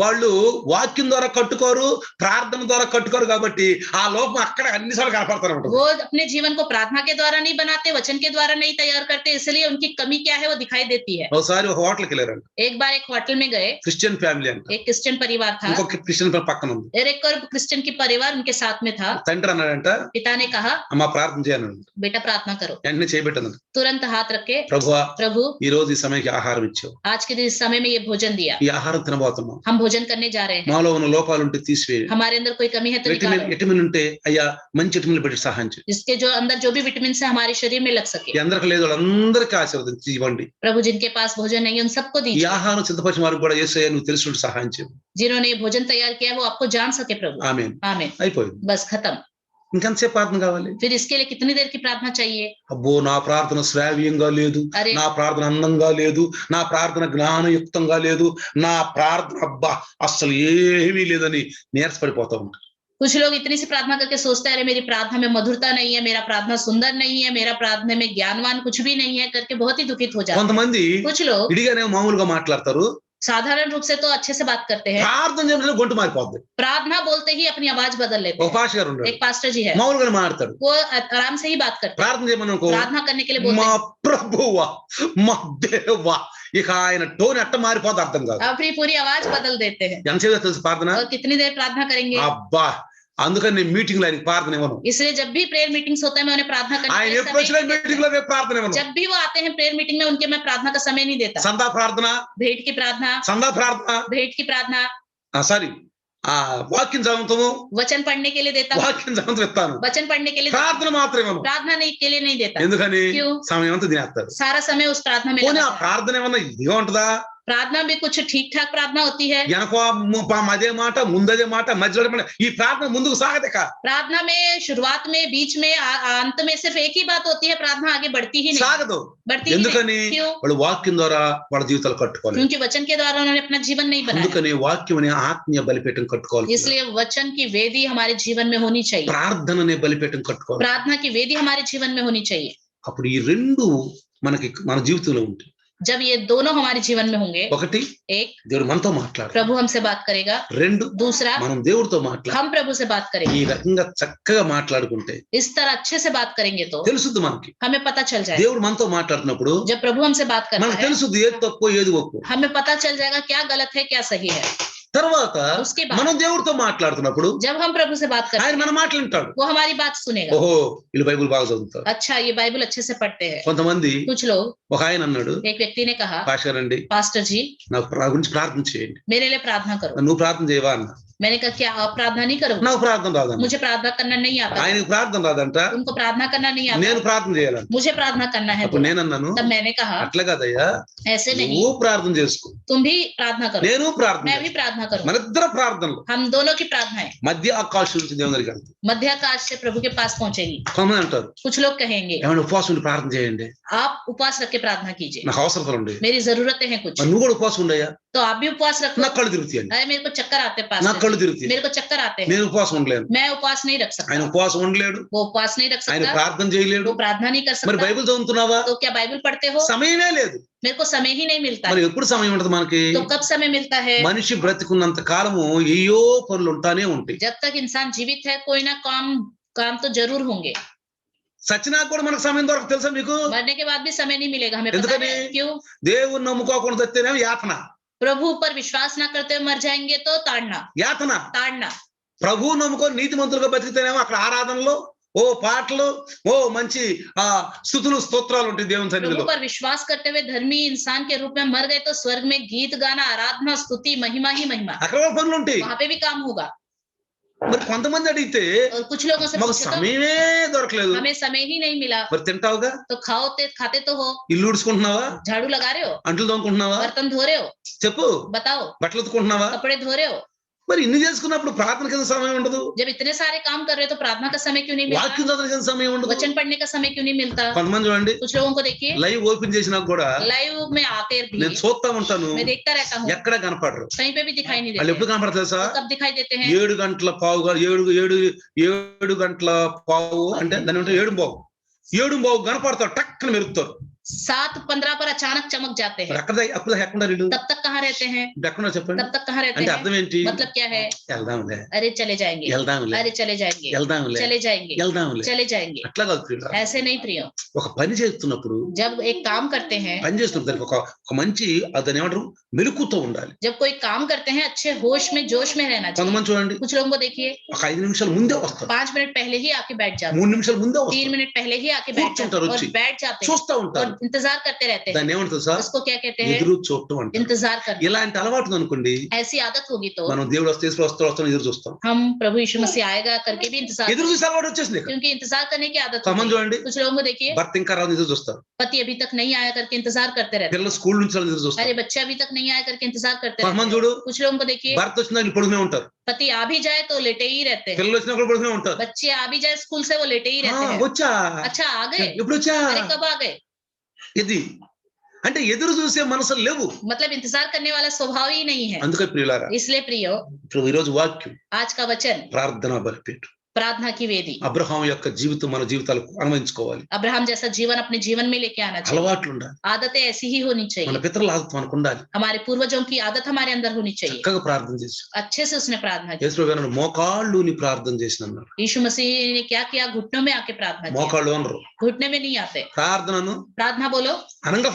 వాళ్ళు వాక్యం ద్వారా కట్టుకోరు, ప్రార్థన ద్వారా కట్టుకోరు కాబట్టి ఆ లోపం అక్కడ అన్నిసార్లు కనపడతారు ఉంటుంది. वो अपने जीवन को प्रार्थना के द्वारा नहीं बनाते, वचन के द्वारा नहीं तैयार करते, इसलिए उनकी कमी क्या है वो दिखाई देती है। ఒకసారి ఒక హోటల్కి వెళ్ళారంట, एक बार एक होटल में गए, క్రిస్టియన్ ఫ్యామిలీ అంట, एक क्रिश्चियन परिवार था ఇంకొక క్రిస్టియన్ పక్కన ఉంది. और एक और क्रिश्चियन की परिवार उनके साथ में था। తండ్రి అన్నాడంట, पिता ने कहा, అమ్మ ప్రార్థన చేయను, बेटा प्रार्थना करो। వెంటనే చేయబెట్టను, तुरंत हाथ रखे, ప్రభువా प्रभु ఈ రోజు ఈ సమయానికి ఆహారం ఇచ్చావు, आज के दिन समय में ये भोजन दिया, ఈ ఆహారం తినబోతున్నాం, हम भोजन करने जा रहे हैं, మాలో ఉన్న లోపాలు ఉంటే తీసివేయి, हमारे अंदर कोई कमी है तो निकालो, విటమిన్ ఉంటే అయ్యా మంచి విటమిన్లు పెట్టి సహాయం చేయి, जिसके जो अंदर जो भी विटामिन है हमारे शरीर में लग सके। ఈ అందరికి లేదు వాళ్ళందరికీ ఆశీర్వదించి ఇవ్వండి, प्रभु जिनके पास भोजन नहीं है उन सबको ఈ दीजिए, ఆహారం సిద్ధపరిచిన వారికి కూడా యేసయ్యా నువ్వు తెలుసుకుంటూ సహాయం చేయి. जिन्होंने ये भोजन तैयार किया है वो आपको जान सके प्रभु। ఆమేన్. आमीन। అయిపోయింది. बस खत्म। ఇంకెంతసేపు ప్రార్థన కావాలి? फिर इसके लिए कितनी देर की प्रार्थना चाहिए? అబ్బో నా ప్రార్థన శ్రావ్యంగా లేదు, अरे నా ప్రార్థన అందంగా లేదు, నా ప్రార్థన జ్ఞానయుక్తంగా లేదు, నా ప్రార్థన అబ్బా అస్సలు ఏమీ లేదని నీరసపడిపోతా ఉంటారు. कुछ लोग इतनी सी प्रार्थना करके सोचते हैं अरे मेरी प्रार्थना में मधुरता नहीं है, मेरा प्रार्थना सुंदर नहीं है, मेरा प्रार्थना में ज्ञानवान कुछ भी नहीं है करके बहुत ही दुखित हो जाते हैं। కొంతమంది कुछ लोग ఇడిగానే మామూలుగా మాట్లాడతారు, साधारण रूप से तो अच्छे से बात करते हैं, ప్రార్థన చేయడంలో గొంతు మారిపోద్ది. प्रार्थना बोलते ही अपनी आवाज बदल लेते ఒక हैं। పాస్టర్ గారు ఉన్నాడు, एक पास्टर जी है, మామూలుగా మాట్లాడతాడు, वो आराम से ही बात करते हैं, ప్రార్థన చేయమని అనుకో, प्रार्थना करने के लिए बोलते మా हैं, ప్రభువా మా దేవా, ఇక ఆయన టోన్ ఎట్ట మారిపోతే అర్థం కాదు. अपनी पूरी आवाज बदल देते हैं। ఎంతసేపు తెలుసు ప్రార్థన? और कितनी देर प्रार्थना करेंगे? అబ్బా అందుకని నేను మీటింగ్ లో ఆయనకి ప్రార్థన ఇవ్వను. इसलिए जब भी प्रेयर मीटिंग्स होता है मैं उन्हें प्रार्थना करने ఆయన के लिए ఎప్పుడు వచ్చినా समय नहीं మీటింగ్ లో देता। నేను ప్రార్థన ఇవ్వను. जब भी वो आते हैं प्रेयर मीटिंग में उनके मैं प्रार्थना का समय नहीं देता। సందా ప్రార్థన, भेंट की प्रार्थना, సందా ప్రార్థన, भेंट की प्रार्थना, సారీ వాక్యం చదువుతాము, वचन पढ़ने के लिए देता हूँ, వాక్యం చదువుతూ ఇస్తాను, वचन पढ़ने के लिए ప్రార్థన మాత్రం ఇవ్వను. प्रार्थना नहीं के लिए नहीं देता। ఎందుకని? क्यों? సమయం అంతా తినేస్తారు. सारा समय उस प्रार्थना में పోనీ ఆ लगाता है। ప్రార్థన ఏమన్నా ఇదిగా ఉంటుందా? प्रार्थना भी कुछ ठीक ठाक प्रार्थना होती है। వెనక అదే మాట, ముందదే మాట, మధ్యలో మాట, ఈ ప్రార్థన ముందుకు సాగదే కా प्रार्थना में शुरुआत में, बीच में, अंत में सिर्फ एक ही बात होती है, प्रार्थना आगे बढ़ती ही नहीं, సాగదు. बढ़ती ही ఎందుకని? नहीं। क्यों? వాళ్ళు వాక్యం ద్వారా వాళ్ళ జీవితాలు కట్టుకోవాలి. क्योंकि वचन के द्वारा उन्होंने अपना जीवन नहीं बनाया, అందుకని వాక్యం అనే ఆత్మీయ బలిపీఠం కట్టుకోవాలి. इसलिए वचन की वेदी हमारे जीवन में होनी चाहिए, ప్రార్థన అనే బలిపీఠం కట్టుకోవాలి. प्रार्थना की वेदी हमारे जीवन में होनी चाहिए। అప్పుడు ఈ రెండు మనకి మన జీవితంలో ఉంటాయి. जब ये दोनों हमारे जीवन में होंगे, ఒకటి एक దేవుడు మనతో మాట్లాడు, प्रभु हमसे बात करेगा, రెండు दूसरा మనం దేవుడితో మాట్లాడు. हम प्रभु से बात ఈ करेंगे। రకంగా చక్కగా మాట్లాడుకుంటే इस तरह अच्छे से बात करेंगे तो తెలుసుద్ది మనకి. हमें पता चल जाएगा। దేవుడు మనతో మాట్లాడుతున్నప్పుడు जब प्रभु हमसे बात करता మనకు है తెలుసుద్ది ఏది తప్పు ఏది ఒప్పు. हमें पता चल जाएगा क्या गलत है क्या सही है। తర్వాత उसके बाद మనం దేవుడితో మాట్లాడుతున్నప్పుడు जब हम प्रभु से बात करते ఆయన हैं మన మాటలు వింటాడు. वो हमारी बात सुनेगा। ఓహో వీళ్ళు బైబిల్ బాగా చదువుతారు. अच्छा ये बाइबल अच्छे से पढ़ते हैं। కొంతమంది कुछ लोग, ఒక ఆయన అన్నాడు, एक व्यक्ति ने कहा, పాస్టర్ అండి पास्टर जी నాకు గురించి ప్రార్థన చేయండి. मेरे लिए प्रार्थना करो। నువ్వు ప్రార్థన చేయవా అన్న. मैंने कहा क्या आप प्रार्थना नहीं करोगे? నాకు ప్రార్థన రాదన్న. मुझे प्रार्थना करना नहीं आता। ఆయనకు ప్రార్థన రాదంట, उनको प्रार्थना करना नहीं నేను आता, ప్రార్థన చేయాలంట. मुझे प्रार्थना करना है। అప్పుడు నేను అన్నాను, तब मैंने कहा అట్లా కదయ్యా, ऐसे नहीं, నువ్వు ప్రార్థన చేసుకో, तुम भी प्रार्थना करो, నేను ప్రార్థన मैं भी చేస్తాను. प्रार्थना करूँ। మన ఇద్దరు ప్రార్థనలు हम दोनों की प्रार्थनाएं మధ్య ఆకాశం నుంచి దేవుని దగ్గరికి వెళ్తాయి. मध्य आकाश से प्रभु के पास पहुंचेगी। కొంతమంది అంటారు, कुछ लोग कहेंगे ఏమైనా ఉపవాసం ఉండి ప్రార్థన చేయండి, आप उपवास रख के प्रार्थना कीजिए, నాకు అవసరతలు ఉండే, मेरी जरूरतें हैं कुछ, మరి నువ్వు కూడా ఉపవాసం ఉండయా, तो आप भी उपवास रखो। నాకు కళ్ళు తిరుగుతాయండి, अरे मेरे को चक्कर आते हैं నాకు पास्टर కళ్ళు जी, తిరుగుతాయి, मेरे को चक्कर आते हैं, నేను ఉపవాసం ఉండలేను. मैं उपवास नहीं रख ఆయన सकता, ఉపవాసం ఉండలేడు, वो उपवास नहीं रख ఆయన सकता, ప్రార్థన చేయలేడు. वो प्रार्थना नहीं कर మరి सकता। బైబిల్ చదువుతున్నావా? तो क्या बाइबल पढ़ते हो? సమయమే లేదు. मेरे को समय ही नहीं मिलता మరి है। ఎప్పుడు సమయం ఉంటది మనకి? तो कब समय मिलता है? మనిషి బ్రతికున్నంత కాలము ఏయో పనులు ఉంటానే ఉంటాయి. जब तक इंसान जीवित है कोई ना काम तो जरूर होंगे। సచ్చినా కూడా మనకు సమయం దొరకదు తెలుసా మీకు? मरने के बाद भी समय नहीं मिलेगा, हमें पता ఎందుకని? है क्यों? దేవుని నమ్ముకోకుండా తెస్తేనేమో యాతన, प्रभु पर विश्वास ना करते हुए मर जाएंगे तो ताड़ना, యాతన. ताड़ना। ప్రభువు నమ్ముకొని నీతిమంతులుగా బతికితేనేమో అక్కడ ఆరాధనలో ఓ పాటలు ఓ మంచి స్తుతులు స్తోత్రాలు ఉంటాయి దేవుని प्रभु సన్నిధిలో. पर विश्वास करते हुए धर्मी इंसान के रूप में मर गए तो स्वर्ग में गीत गाना, आराधना, स्तुति, महिमा ही महिमा, అక్కడ కూడా పనులు ఉంటాయి. वहां पे भी काम होगा। మరి కొంతమంది అడిగితే और कुछ लोगों से మాకు पूछे तो సమయమే దొరకలేదు. हमें समय ही नहीं मिला। మరి తింటావుగా, तो खाते तो हो, ఇల్లు ఊడ్చుకుంటున్నావా, झाड़ू लगा रहे हो, అంట్లు తోముకుంటున్నావా, बर्तन धो रहे हो, చెప్పు, बताओ, బట్టలు ఉతుకుంటున్నావా? कपड़े धो रहे हो। మరి ఇన్ని చేసుకున్నప్పుడు ప్రార్థన కింద సమయం ఉండదు, जब इतने सारे काम कर रहे हो तो प्रार्थना का समय क्यों नहीं मिलता? వాక్యం చదవడం కింద సమయం ఉండదు. वचन पढ़ने का समय क्यों नहीं मिलता? కొంతమంది చూడండి, कुछ लोगों को देखिए లైవ్ ఓపెన్ చేసినా కూడా लाइव में आते भी నేను చూస్తా ఉంటాను, मैं देखता रहता हूँ, ఎక్కడ కనపడరు. कहीं पे भी दिखाई नहीं వాళ్ళు देते। ఎప్పుడు కనపడతారు తెలుసా? तो कब दिखाई देते हैं? 7 గంటల పావుగా 7 గంటల పావు అంటే దాని అంటే 7 బావు కనపడతారు, టక్కన మెరుపుతారు. 7:15 पर अचानक चमक जाते మరి हैं। అప్పుడు ఎక్కడ వీళ్ళు तब तक कहाँ रहते हैं? ఎక్కడ చెప్పండి तब तक कहाँ रहते అంటే हैं? అర్థం ఏంటి मतलब क्या है? వెళ్దాంలే अरे चले जाएंगे, వెళ్దాంలే अरे चले जाएंगे, వెళ్దాంలే चले जाएंगे, వెళ్దాంలే चले जाएंगे। అట్లా కాదు ప్రియులారా. ऐसे नहीं प्रियो। ఒక పని చేస్తున్నప్పుడు जब एक काम करते हैं, పని చేస్తున్నప్పుడు దానికి ఒక మంచి దాన్ని ఏమంటారు మెలకువతో ఉండాలి. जब कोई काम करते हैं अच्छे होश में जोश में रहना चाहिए। కొంతమంది చూడండి कुछ लोगों को देखिए ఒక 5 నిమిషాల ముందే వస్తారు, 5 मिनट पहले ही आके बैठ जाते 3 నిమిషాల ముందే हैं, 3 వస్తారు, मिनट पहले ही आके बैठ जाते हैं और వచ్చి बैठ जाते हैं చూస్తా और ఉంటారు. इंतजार करते रहते हैं। దాన్ని ఏమంటారు సార్ उसको क्या कहते हैं? ఎదురు చూడటం అంటారు. इंतजार करना। ఇలాంటి అలవాటు అనుకోండి ऐसी आदत होगी तो మనం దేవుడు వస్తే వస్తాం ఎదురు చూస్తాం. हम प्रभु यीशु मसीह आएगा करके भी इंतजार ఎదురు करेंगे, చూసే అలవాటు వచ్చేసింది ఇక్కడ. क्योंकि इंतजार करने की आदत हो కొంతమంది गई। చూడండి कुछ लोगों को देखिए భర్త ఇంకా రాదు ఎదురు చూస్తారు, पति अभी तक नहीं आया करके इंतजार करते रहते పిల్లలు స్కూల్ నుంచి ఎదురు हैं। చూస్తారు. अरे बच्चे अभी तक नहीं आया करके इंतजार करते रहते కొంతమంది हैं। చూడు कुछ लोगों को देखिए భర్త వచ్చిన పడుకునే ఉంటారు, पति आ भी जाए तो लेटे ही रहते हैं, పిల్లలు వచ్చినా కూడా పడుకునే ఉంటారు. बच्चे आ भी जाए स्कूल से वो लेटे ही रहते हैं। వచ్చా अच्छा आ गए, ఎప్పుడు వచ్చా अरे कब आ गए? ఇది అంటే ఎదురు చూసే మనసులు లేవు. मतलब इंतजार करने वाला स्वभाव ही नहीं है। అందుకే ప్రియులారా इसलिए प्रियो ఇప్పుడు ఈ రోజు వాక్యం आज का वचन ప్రార్థనా బలిపీఠం. प्रार्थना की वेदी। అబ్రహాం యొక్క జీవితం మన జీవితాలకు అన్వయించుకోవాలి. अब्राहम जैसा जीवन अपने जीवन में लेके आना चाहिए। అలవాట్లు ఉండాలి, आदतें ऐसी ही होनी మన चाहिए। పితరుల ఆదత మనకు ఉండాలి. हमारे पूर्वजों की आदत हमारे अंदर होनी चाहिए। చక్కగా ప్రార్థన చేసి अच्छे से उसने प्रार्थना की। యేసు ప్రభువు మోకాళ్ళు నీ ప్రార్థన చేసిన అన్నాడు. यीशु मसीह ने क्या किया? घुटनों में आके प्रार्थना की। మోకాళ్ళు అనరు, घुटने में नहीं आते। ప్రార్థనను प्रार्थना बोलो। అనంగా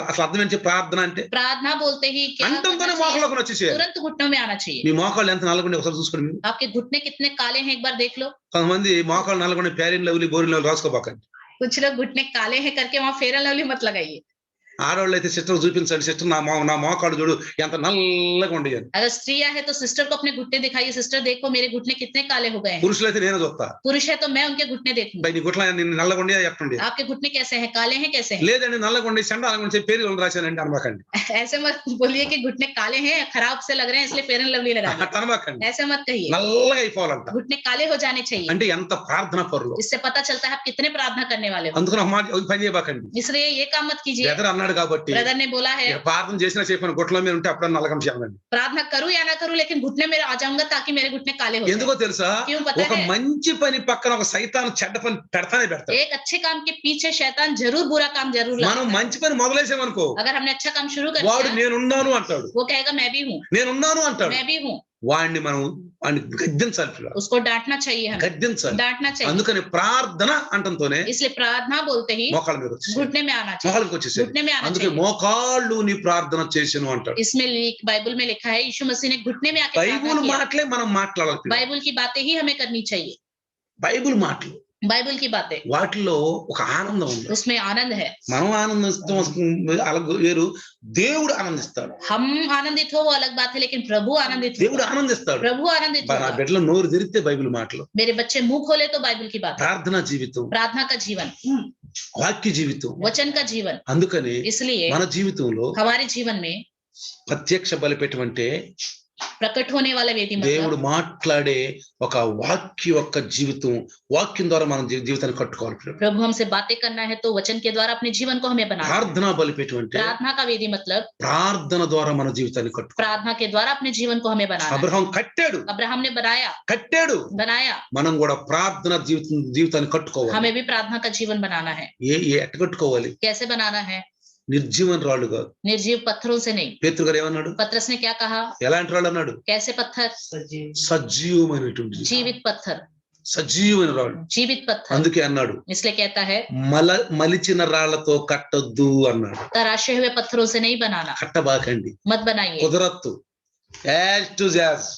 అసలు అర్థం ఏంటి ప్రార్థన అంటే प्रार्थना बोलते ही क्या करना అంతంతోనే चाहिए? మోకాళ్ళకు వచ్చేసేయాలి. तुरंत घुटनों में आना चाहिए। మీ మోకాళ్ళు ఎంత నల్లగుండే ఒకసారి చూసుకోండి. మీరు आपके घुटने कितने काले हैं एक बार देख लो। కొంతమంది మోకాళ్ళు నల్లగుండే ప్యారిన్ లవ్లీ బోరిన్ లవ్లీ రాసుకోబాకండి. कुछ लोग घुटने काले हैं करके वहां फेयर एंड लवली मत लगाइए। ఆడవాళ్ళు అయితే సిస్టర్ చూపించండి, సిస్టర్ నా మోకాళ్ళు చూడు ఎంత నల్లగా ఉండేది. अगर स्त्रियां है तो सिस्टर को अपने घुटने दिखाइए, सिस्टर देखो मेरे घुटने कितने काले हो गए हैं। పురుషులు అయితే నేను చూస్తా, पुरुष है तो मैं उनके घुटने देखूंगा। బై నీ గుట్ల నల్లగా ఉండే ఎట్టుండే आपके घुटने कैसे हैं, काले हैं कैसे हैं? లేదండి నల్లగా ఉండే చెండ అలాగ చెప్పి పేరు రాశానండి అనమాకండి. ऐसे मत बोलिए कि घुटने काले हैं, खराब से लग रहे हैं इसलिए फेयर एंड लवली लगा दिया। అనమాకండి, ऐसे मत कहिए। నల్లగా అయిపోవాలంట. घुटने काले हो जाने चाहिए। అంటే ఎంత ప్రార్థన పరులు. इससे पता चलता है आप कितने प्रार्थना करने वाले हो। అందుకని ఒక మాట ఒక పని చేయబాకండి. इसलिए ये काम मत कीजिए। బ్రదర్ అన్నాడు కాబట్టి ब्रदर ने बोला है ఇక ప్రార్థన చేసినా చెప్పాను గుట్ల మీద ఉంటే అప్పుడు నల్లగం చేయాలండి. प्रार्थना करूं या ना करूं लेकिन घुटने में आ जाऊंगा ताकि मेरे घुटने काले हो ఎందుకో जाएं। తెలుసా क्यों पता ఒక है? మంచి పని పక్కన ఒక సైతాను చెడ్డ పని పెడతానే పెడతాడు. एक अच्छे काम के पीछे शैतान जरूर बुरा काम जरूर మనం लाता है। మంచి పని మొదలేసామనుకో अगर हमने अच्छा काम शुरू कर వాడు दिया నేనున్నాను అంటాడు, वो कहेगा मैं भी हूँ, నేనున్నాను అంటాడు. मैं भी हूँ। వాడిని మనం వాడిని గద్దించాలి పిల్లలు, उसको डांटना चाहिए, हमें గద్దించాలి. डांटना चाहिए। అందుకని ప్రార్థన అంటంతోనే इसलिए प्रार्थना बोलते ही మోకాళ్ళ మీద వచ్చేసి घुटने में आना चाहिए, మోకాళ్ళకి వచ్చేసి घुटने में आना అందుకే चाहिए। మోకాళ్ళు నీ ప్రార్థన చేసిను అంటాడు. इसमें बाइबल में लिखा है यीशु मसीह ने घुटने में आके బైబుల్ प्रार्थना किया। మాటలే మనం మాట్లాడాలి పిల్లలు. बाइबल की बातें ही हमें करनी चाहिए। బైబుల్ మాటలు बाइबल की बातें వాటిలో ఒక ఆనందం ఉంది. उसमें आनंद है। మనం ఆనందిస్తాం అలాగ వేరు, దేవుడు ఆనందిస్తాడు. हम आनंदित हो वो अलग बात है, लेकिन प्रभु आनंदित దేవుడు होगा। ఆనందిస్తాడు. प्रभु आनंदित నా होगा। బిడ్డలో నోరు తెరిస్తే బైబిల్ మాటలు, मेरे बच्चे मुंह खोले तो बाइबल की बात, ప్రార్థనా జీవితం, प्रार्थना का जीवन, వాక్య జీవితం. वचन का जीवन। అందుకని इसलिए మన జీవితంలో हमारे जीवन में ప్రత్యక్ష బలిపీఠం అంటే प्रकट होने वाला वेदी దేవుడు मतलब మాట్లాడే ఒక వాక్య యొక్క జీవితం, వాక్యం ద్వారా మనం జీవితాన్ని కట్టుకోవాలి. प्रभु हमसे बातें करना है तो वचन के द्वारा अपने जीवन को हमें बनाना है। ప్రార్థనా బలిపీఠం అంటే प्रार्थना का वेदी मतलब ప్రార్థన ద్వారా మన జీవితాన్ని కట్టుకోవాలి. प्रार्थना के द्वारा अपने जीवन को हमें बनाना है। అబ్రహాం కట్టాడు अब्राहम ने बनाया, మనం కూడా ప్రార్థన జీవితాన్ని కట్టుకోవాలి. हमें भी प्रार्थना का जीवन बनाना है। ఎట్ట కట్టుకోవాలి? कैसे बनाना है? నిర్జీవన రాళ్ళు కాదు. निर्जीव पत्थरों से नहीं। పేతురు గారు ఏమన్నాడు? पतरस ने क्या कहा? ఎలాంటి రాళ్ళు అన్నాడు? कैसे पत्थर? సజీవమైనటువంటి जीवित पत्थर, సజీవమైన రాళ్ళు. जीवित पत्थर। అందుకే అన్నాడు इसलिए कहता है మలిచిన రాళ్లతో కట్టొద్దు అన్నాడు. तराशे हुए पत्थरों से नहीं बनाना, కట్టబాకండి, मत बनाइए। కుదరత్తు, యాజ్ టు యాజ్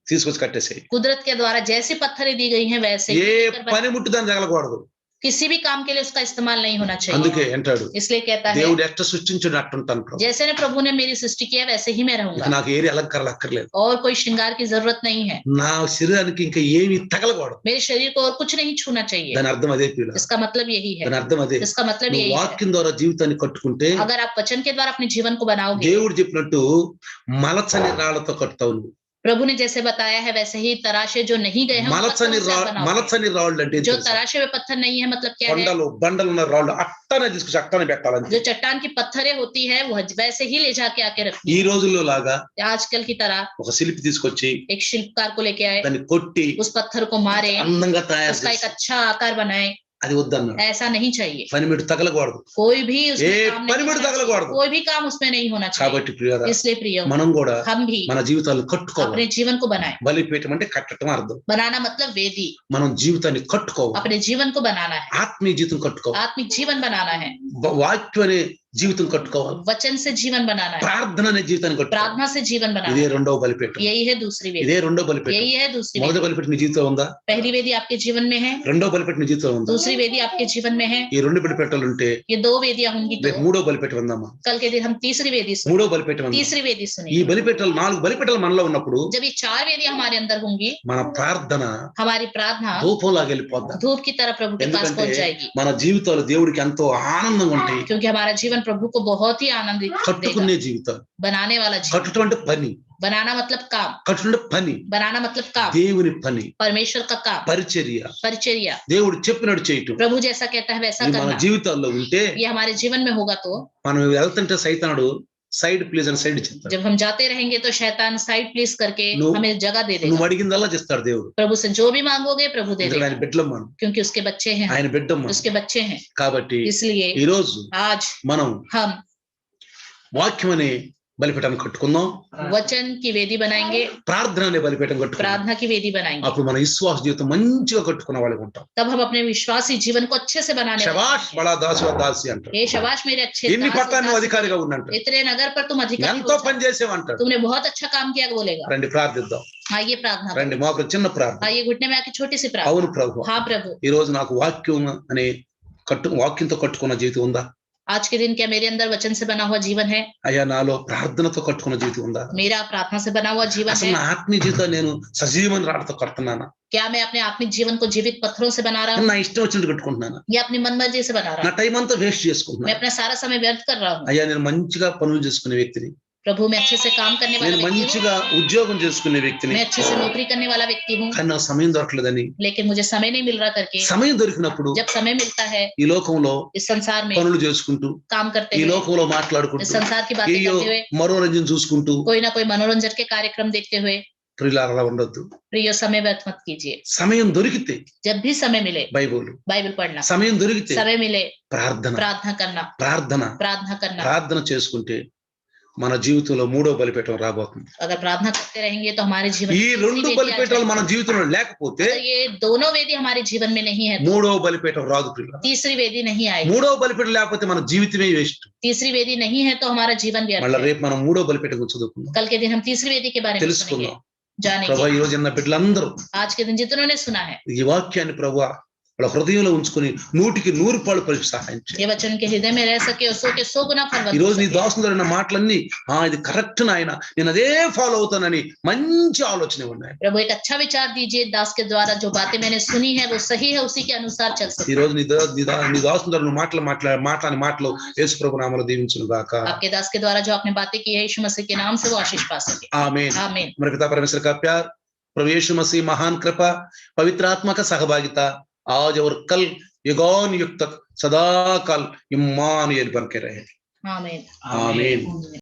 తీసుకొచ్చి కట్టేసేయి. कुदरत के द्वारा जैसी पत्थरें दी गई हैं वैसे ఏ ही लेकर పని ముట్టు దాన్ని తగలకూడదు. किसी भी काम के लिए उसका इस्तेमाल नहीं होना అందుకే चाहिए। అంటాడు इसलिए कहता है దేవుడు ఎట్ట సృష్టించాడు అట్టుంటాను ప్రభు. जैसे ने प्रभु ने मेरी सृष्टि किया वैसे ही मैं ఇక रहूंगा, నాకు ఏరి అలంకరణ అక్కర్లేదు. और कोई श्रृंगार की जरूरत नहीं है। నా శరీరానికి ఇంకా ఏమి తగలకూడదు. मेरे शरीर को और कुछ नहीं छूना चाहिए। దాని అర్థం అదే పిల్ల, इसका मतलब यही है। దాని అర్థం అదే. इसका मतलब నువ్వు यही है। వాక్యం ద్వారా జీవితాన్ని కట్టుకుంటే अगर आप वचन के द्वारा अपने जीवन को बनाओगे, దేవుడు చెప్పినట్టు మలచని రాళ్లతో కట్టుతావు నువ్వు. प्रभु ने जैसे बताया है वैसे ही तराशे जो नहीं गए हैं उन మలచని पत्थरों से आप बनाओगे। మలచని రాళ్ళు అంటే जो तराशे हुए पत्थर नहीं है मतलब क्या है? కొండలు బండలు ఉన్న రాళ్ళు అట్టనే తీసుకొచ్చి అట్టనే పెట్టాలని. जो चट्टान की पत्थरें होती है वो वैसे ही ले जाके आके रखनी ఈ రోజుల్లో లాగా है। आजकल की तरह ఒక శిల్పి తీసుకొచ్చి एक शिल्पकार को लेके आए, దాన్ని కొట్టి उस पत्थर को मारे, అందంగా తయారు उसका एक చేసి अच्छा आकार बनाए, అది వద్దన్నాడు. ऐसा नहीं चाहिए, పనిముట్టు తగలకూడదు, कोई भी उसमें ఏ काम नहीं పనిముట్టు होना चाहिए, తగలకూడదు. कोई भी काम उसमें नहीं होना चाहिए. కాబట్టి ప్రియులారా, इसलिए प्रिय, మనం కూడా हम भी మన జీవితాలు अपने కట్టుకోవాలి. जीवन को बनाए. బలిపీఠం అంటే కట్టడం అర్థం. बनाना मतलब वेदी, మనం జీవితాన్ని కట్టుకోవాలి. अपने जीवन को बनाना है, ఆత్మీయ జీవితం కట్టుకోవాలి. आत्मिक जीवन बनाना है, వాక్యం అనే జీవితం కట్టుకోవాలి. वचन से जीवन बनाना है, ప్రార్థన అనే జీవితాన్ని కట్టుకోవాలి. प्रार्थना से जीवन बनाना ఇదే है. రెండవ బలిపీఠం. यही है दूसरी वेदी, ఇదే రెండో బలిపీఠం. यही है दूसरी మొదటి वेदी. బలిపీఠం నీ జీవితంలో ఉందా? पहली वेदी आपके जीवन में है, రెండో బలిపీఠం నీ జీవితంలో ఉందా? दूसरी वेदी आपके जीवन में है. ఈ రెండు బలిపీఠాలు ఉంటే ये दो वेदियां होंगी तो రేపు మూడో బలిపీఠం ఉందామా? कल के दिन हम तीसरी वेदी सुने, మూడో బలిపీఠం ఉందాం. तीसरी वेदी ఈ सुने. బలిపీఠాలు 4 బలిపీఠాలు మనలో ఉన్నప్పుడు जब ये 4 वेदियां हमारे अंदर होंगी, మన ప్రార్థన हमारी प्रार्थना ధూపంలాగా వెళ్ళిపోద్దాం. धूप की तरह प्रभु के पास ఎందుకంటే पहुंच जाएगी, మన జీవితాలు దేవుడికి ఎంతో ఆనందంగా ఉంటాయి. क्योंकि हमारा जीवन प्रभु को बहुत ही आनंदित देगा. కట్టుకునే జీవితాలు. बनाने वाला जीवन, కట్టడం అంటే పని, बनाना मतलब काम, కట్టడం అంటే పని, बनाना मतलब काम, దేవుని పని, परमेश्वर का काम, పరిచర్య, परिचर्या, దేవుడు చెప్పినట్టు చేయటం. प्रभु जैसा कहता है वैसा ఇది మన करना. జీవితాల్లో ఉంటే ये हमारे जीवन में होगा तो మనం వెళ్తుంటే సైతానుడు సైడ్ ప్లీజ్ అని సైడ్ చెప్తాడు. जब हम जाते रहेंगे तो शैतान साइड प्लीज करके नो- हमें जगह दे నువ్వు देगा. అడిగిందల్లా చేస్తాడు దేవుడు. प्रभु से जो भी मांगोगे प्रभु दे ఎందుకంటే देगा, ఆయన బిడ్డలం మనం, क्योंकि उसके बच्चे हैं, ఆయన బిడ్డం మనం. उसके बच्चे हैं. కాబట్టి इसलिए ఈ రోజు आज మనం हम వాక్యం అనే బలిపీఠం కట్టుకుందాం, वचन की वेदी बनाएंगे, ప్రార్థన అనే బలిపీఠం కట్టుకుందాం. प्रार्थना की वेदी बनाएंगे. అప్పుడు మన విశ్వాస జీవితం మంచిగా కట్టుకున్న వాళ్ళకి ఉంటాం. तब हम अपने विश्वासी जीवन को अच्छे से बनाने वाले శబాష్ हैं. బడా దాసు దాసి అంటారు. ये शाबाश मेरे अच्छे ఎన్ని दास और పట్ల నువ్వు दासी, అధికారిగా ఉన్నంటాడు. इतने नगर पर तुम अधिकारी ఎంతో हो పని जाओ. చేసేవంటాడు. तुमने बहुत अच्छा काम किया बोलेगा. రండి ప్రార్థిద్దాం. आइए प्रार्थना करें. రండి మాకు చిన్న ప్రార్థన. आइए घुटने में आके छोटी सी प्रार्थना. అవును ప్రభు, हाँ प्रभु, ఈ రోజు నాకు వాక్యం అనే వాక్యంతో కట్టుకున్న జీవితం ఉందా? आज के दिन क्या मेरे अंदर वचन से बना हुआ जीवन है? అయ్యా నాలో ప్రార్థనతో కట్టుకున్న జీవితం ఉందా? मेरा प्रार्थना से बना हुआ जीवन అసలు है? నా ఆత్మీయ జీవితం నేను సజీవమైన రాళ్ళతో కడుతున్నానా? क्या मैं अपने आत्मिक जीवन को जीवित पत्थरों से बना रहा हूँ, నా ఇష్టం వచ్చినట్టు కట్టుకుంటున్నానా? या अपनी मन मर्जी से बना रहा నా हूँ? టైం అంతా వేస్ట్ मैं చేసుకుంటున్నాను. अपना सारा समय व्यर्थ कर रहा हूँ. అయ్యా నేను మంచిగా పనులు చేసుకునే వ్యక్తిని, प्रभु मैं अच्छे से काम करने वाला నేను व्यक्ति हूँ, మంచిగా ఉద్యోగం చేసుకునే వ్యక్తిని, मैं अच्छे से नौकरी करने वाला व्यक्ति हूँ, కానీ నాకు సమయం దొరకలేదని, लेकिन मुझे समय नहीं मिल रहा करके, సమయం దొరికినప్పుడు जब समय मिलता है ఈ లోకంలో इस संसार में పనులు చేసుకుంటూ, काम करते ఈ हुए, లోకంలో इस మాట్లాడుకుంటూ, संसार की बातें ఏయో करते हुए, మనోరంజన చూసుకుంటూ कोई ना कोई मनोरंजन के कार्यक्रम देखते हुए, ప్రియులారా అలా ఉండొద్దు. प्रियो समय व्यर्थ मत कीजिए. సమయం దొరికితే जब भी समय मिले బైబుల్, बाइबल पढ़ना, సమయం దొరికితే समय मिले ప్రార్థన, प्रार्थना करना, ప్రార్థన प्रार्थना करना. ప్రార్థన చేసుకుంటే మన జీవితంలో మూడో బలిపీఠం రాబోతుంది. अगर प्रार्थना करते रहेंगे तो हमारे जीवन ఈ में तीसरी రెండు वेदी आ బలిపీఠాలు మన जाएगी. జీవితంలో లేకపోతే अगर ये दोनों वेदी हमारे जीवन में नहीं है तो మూడో బలిపీఠం రాదు ప్రియులారా. तीसरी वेदी नहीं आएगी. మూడో బలిపీఠం లేకపోతే మన జీవితమే వేస్ట్. तीसरी वेदी नहीं है तो हमारा जीवन व्यर्थ మళ్ళీ है. రేపు మనం మూడో బలిపీఠం గురించి చదువుకుందాం, कल के दिन हम तीसरी वेदी के बारे में सुनेंगे, తెలుసుకుందాం. जानेंगे. ప్రభా ఈ రోజు ఉన్న బిడ్డలందరూ आज के दिन जितनों ने सुना है ఈ వాక్యాన్ని ప్రభా వాళ్ళ హృదయంలో ఉంచుకొని 100% పరిచి సహాయం చేయి. ये वचन के हृदय में रह सके और 100 के 100 गुना ఈ फलवंत రోజు हो నీ सके. దాసులు అన్న మాటలన్నీ ఇది కరెక్ట్ నాయన, నేను అదే ఫాలో అవుతానని మంచి ఆలోచన ఉన్నాయి. प्रभु एक अच्छा विचार दीजिए, दास के द्वारा जो बातें मैंने सुनी है वो सही है, उसी के अनुसार चल ఈ सके. రోజు నీ దాసులు నువ్వు మాట్లాడిన మాటలు యేసు ప్రభు నామములో దీవించును గాక. आपके दास के द्वारा जो आपने बातें की है यीशु मसीह के नाम से वो आशीष पा सके. आमीन. आमीन. हमारे पिता परमेश्वर का प्यार, प्रभु यीशु मसीह महान कृपा, पवित्र आत्मा का सहभागिता आज और कल युगान युग तक सदा काल इम्मानुएल बन के रहे. आमीन. आमीन.